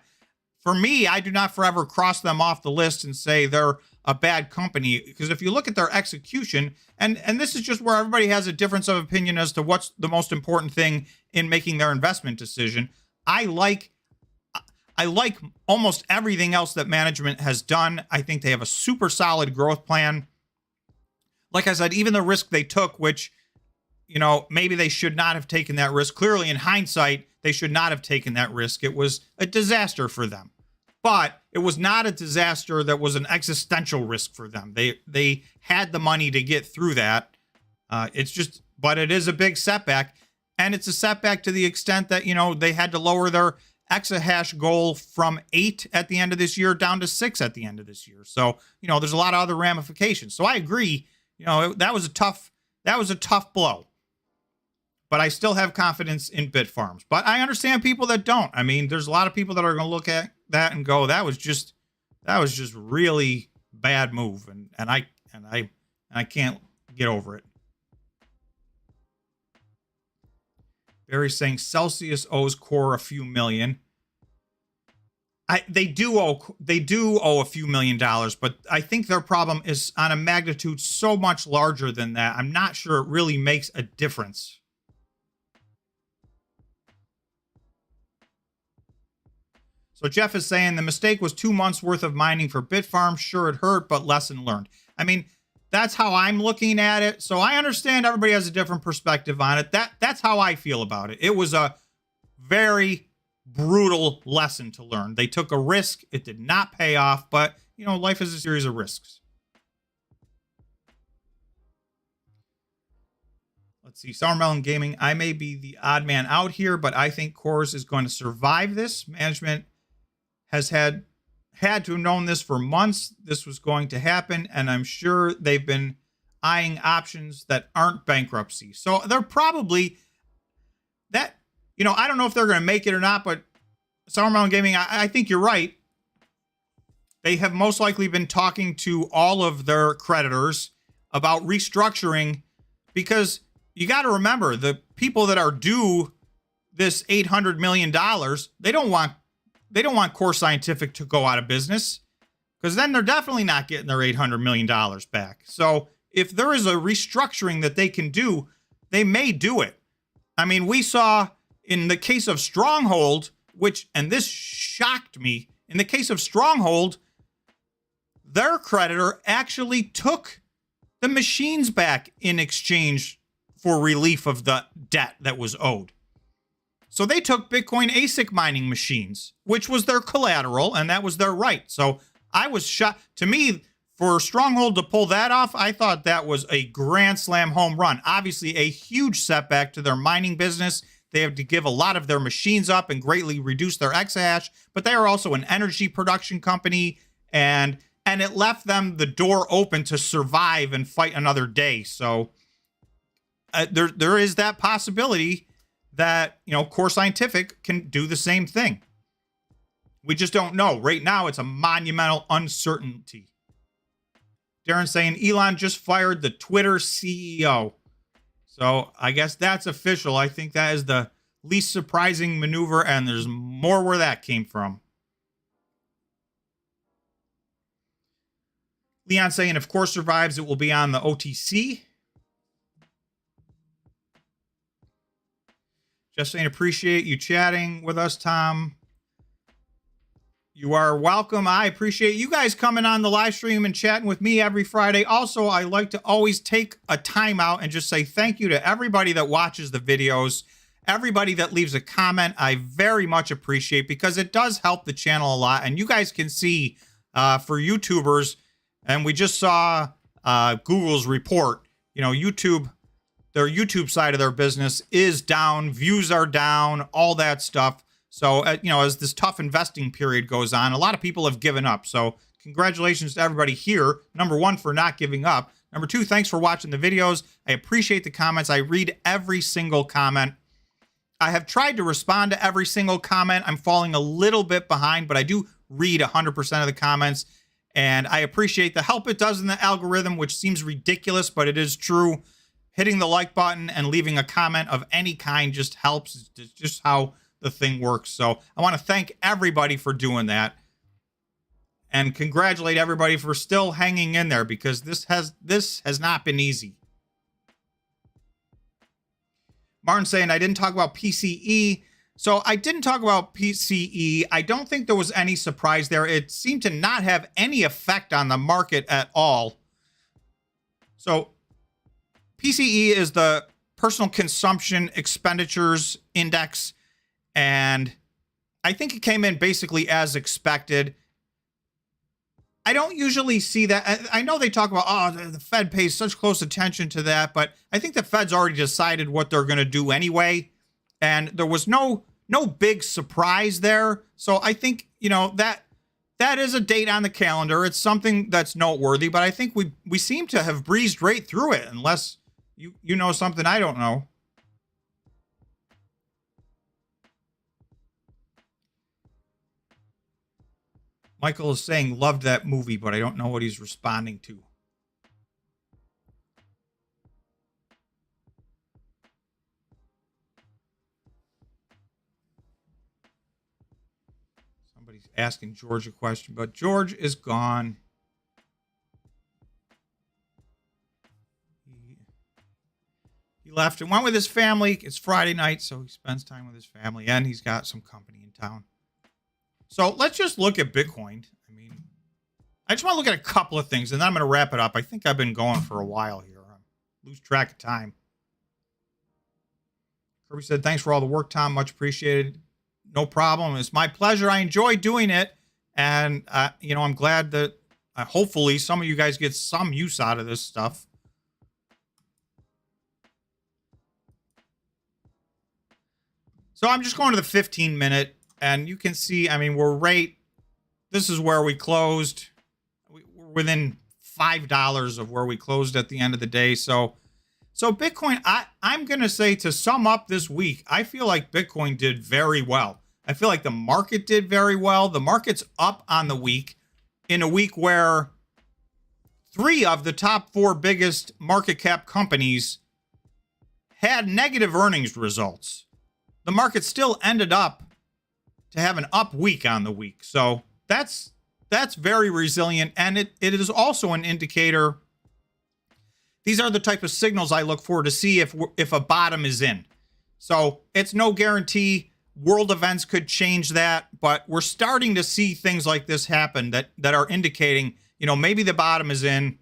for me, I do not forever cross them off the list and say they're a bad company, because if you look at their execution, and this is just where everybody has a difference of opinion as to what's the most important thing in making their investment decision. I like almost everything else that management has done. I think they have a super solid growth plan. Like I said, even the risk they took, which, you know, maybe they should not have taken that risk. Clearly, in hindsight, they should not have taken that risk. It was a disaster for them. But it was not a disaster that was an existential risk for them. They had the money to get through that. But it is a big setback. And it's a setback to the extent that, you know, they had to lower their exahash goal from 8 at the end of this year down to 6 at the end of this year. So, you know, there's a lot of other ramifications. So I agree, you know, that was a tough blow. But I still have confidence in Bitfarms. But I understand people that don't. I mean, there's a lot of people that are going to look at that and go, that was just really bad move, and I can't get over it. Barry's saying Celsius owes Core a few million. They do owe a few $1 million, but I think their problem is on a magnitude so much larger than that. I'm not sure it really makes a difference. So Jeff is saying the mistake was 2 months worth of mining for Bitfarms. Sure, it hurt, but lesson learned. I mean, that's how I'm looking at it. So I understand everybody has a different perspective on it. That's how I feel about it. It was a very brutal lesson to learn. They took a risk. It did not pay off, but, you know, life is a series of risks. Let's see. Sourmelon Gaming. I may be the odd man out here, but I think CORZ is going to survive this. Management has had to have known this for months. This was going to happen, and I'm sure they've been eyeing options that aren't bankruptcy. So they're probably that, you know, I don't know if they're going to make it or not, but Sourmelon Gaming, I think you're right. They have most likely been talking to all of their creditors about restructuring, because you got to remember, the people that are due this $800 million, they don't want Core Scientific to go out of business, because then they're definitely not getting their $800 million back. So if there is a restructuring that they can do, they may do it. I mean, we saw in the case of Stronghold, and this shocked me, in the case of Stronghold, their creditor actually took the machines back in exchange for relief of the debt that was owed. So they took Bitcoin ASIC mining machines, which was their collateral, and that was their right. So I was shocked. To me, for Stronghold to pull that off, I thought that was a grand slam home run. Obviously, a huge setback to their mining business. They have to give a lot of their machines up and greatly reduce their exahash, but they are also an energy production company, and it left them the door open to survive and fight another day. So there is that possibility that, you know, Core Scientific can do the same thing. We just don't know. Right now, it's a monumental uncertainty. Darren saying Elon just fired the Twitter CEO. So I guess that's official. I think that is the least surprising maneuver, and there's more where that came from. Leon saying if Core survives, it will be on the OTC. Just saying, appreciate you chatting with us, Tom. You are welcome. I appreciate you guys coming on the live stream and chatting with me every Friday. Also, I like to always take a time out and just say thank you to everybody that watches the videos, everybody that leaves a comment. I very much appreciate, because it does help the channel a lot. And you guys can see for YouTubers, and we just saw Google's report, you know, YouTube, their YouTube side of their business is down, views are down, all that stuff. So, you know, as this tough investing period goes on, a lot of people have given up. So congratulations to everybody here. Number one, for not giving up. Number two, thanks for watching the videos. I appreciate the comments. I read every single comment. I have tried to respond to every single comment. I'm falling a little bit behind, but I do read 100% of the comments. And I appreciate the help it does in the algorithm, which seems ridiculous, but it is true. Hitting the like button and leaving a comment of any kind just helps. It's just how the thing works. So I want to thank everybody for doing that, and congratulate everybody for still hanging in there, because this has not been easy. Martin saying, I didn't talk about PCE. So I didn't talk about PCE. I don't think there was any surprise there. It seemed to not have any effect on the market at all. So PCE is the Personal Consumption Expenditures Index, and I think it came in basically as expected. I don't usually see that. I know they talk about, oh, the Fed pays such close attention to that, but I think the Fed's already decided what they're going to do anyway, and there was no big surprise there. So I think, you know, that is a date on the calendar. It's something that's noteworthy, but I think we seem to have breezed right through it, unless you know something I don't know. Michael is saying, loved that movie, but I don't know what he's responding to. Somebody's asking George a question, but George is gone. He left and went with his family. It's Friday night, so he spends time with his family, and he's got some company in town. So let's just look at Bitcoin. I mean, I just want to look at a couple of things, and then I'm going to wrap it up. I think I've been going for a while here. I lose track of time. Kirby said, thanks for all the work, Tom. Much appreciated. No problem. It's my pleasure. I enjoy doing it. And, you know, I'm glad that hopefully some of you guys get some use out of this stuff. So I'm just going to the 15-minute. And you can see, I mean, we're right. This is where we closed. We're within $5 of where we closed at the end of the day. So Bitcoin, I'm going to say, to sum up this week, I feel like Bitcoin did very well. I feel like the market did very well. The market's up on the week, in a week where 3 of the top 4 biggest market cap companies had negative earnings results. The market still ended up to have an up week on the week. So that's very resilient. And it is also an indicator. These are the type of signals I look for to see if a bottom is in. So it's no guarantee. World events could change that, but we're starting to see things like this happen that are indicating, you know, maybe the bottom is in,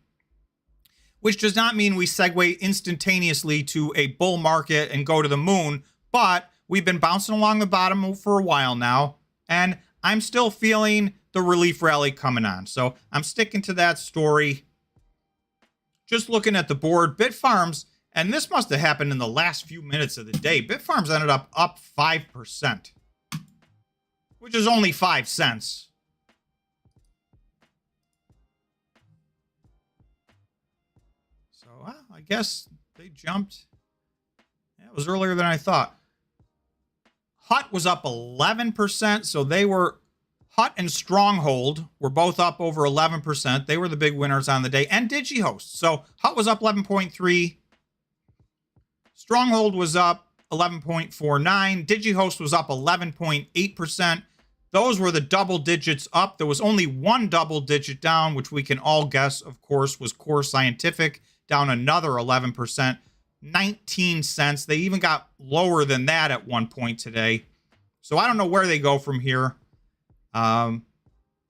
which does not mean we segue instantaneously to a bull market and go to the moon, but we've been bouncing along the bottom for a while now, and I'm still feeling the relief rally coming on. So I'm sticking to that story. Just looking at the board, Bitfarms, and this must have happened in the last few minutes of the day, Bitfarms ended up 5%, which is only 5 cents. So I guess they jumped. Yeah, it was earlier than I thought. Hut was up 11%, so they were, Hut and Stronghold were both up over 11%. They were the big winners on the day, and DigiHost. So Hut was up 11.3. Stronghold was up 11.49. DigiHost was up 11.8%. Those were the double digits up. There was only one double digit down, which we can all guess, of course, was Core Scientific, down another 11%. 19 cents. They even got lower than that at one point today. So I don't know where they go from here. And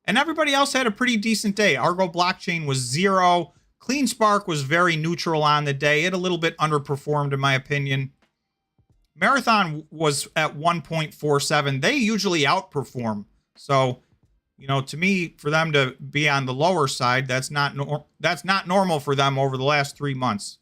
everybody else had a pretty decent day. Argo Blockchain was 0. CleanSpark was very neutral on the day. It a little bit underperformed in my opinion. Marathon was at 1.47. They usually outperform. So, you know, to me, for them to be on the lower side, that's not normal for them over the last 3 months.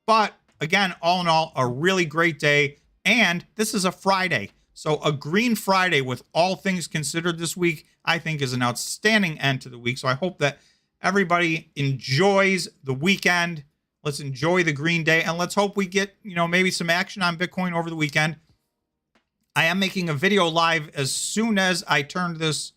But again, all in all, a really great day. And this is a Friday. So a green Friday with all things considered this week, I think is an outstanding end to the week. So I hope that everybody enjoys the weekend. Let's enjoy the green day, and let's hope we get, you know, maybe some action on Bitcoin over the weekend. I am making a video live as soon as I turn this,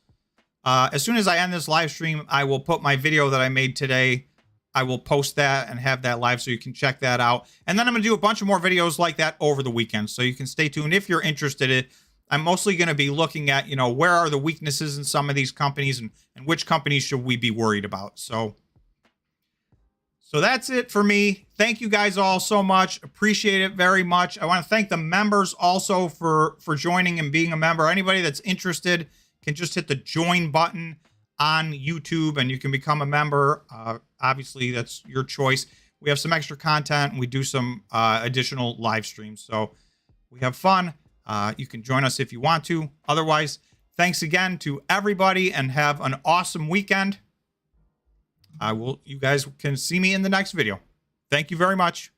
as soon as I end this live stream, I will put my video that I made today. I will post that and have that live so you can check that out. And then I'm going to do a bunch of more videos like that over the weekend. So you can stay tuned if you're interested in it. I'm mostly going to be looking at, you know, where are the weaknesses in some of these companies and which companies should we be worried about. So that's it for me. Thank you guys all so much. Appreciate it very much. I want to thank the members also for joining and being a member. Anybody that's interested can just hit the join button on YouTube and you can become a member. Obviously, that's your choice. We have some extra content and we do some additional live streams. So we have fun. You can join us if you want to. Otherwise, thanks again to everybody and have an awesome weekend. You guys can see me in the next video. Thank you very much.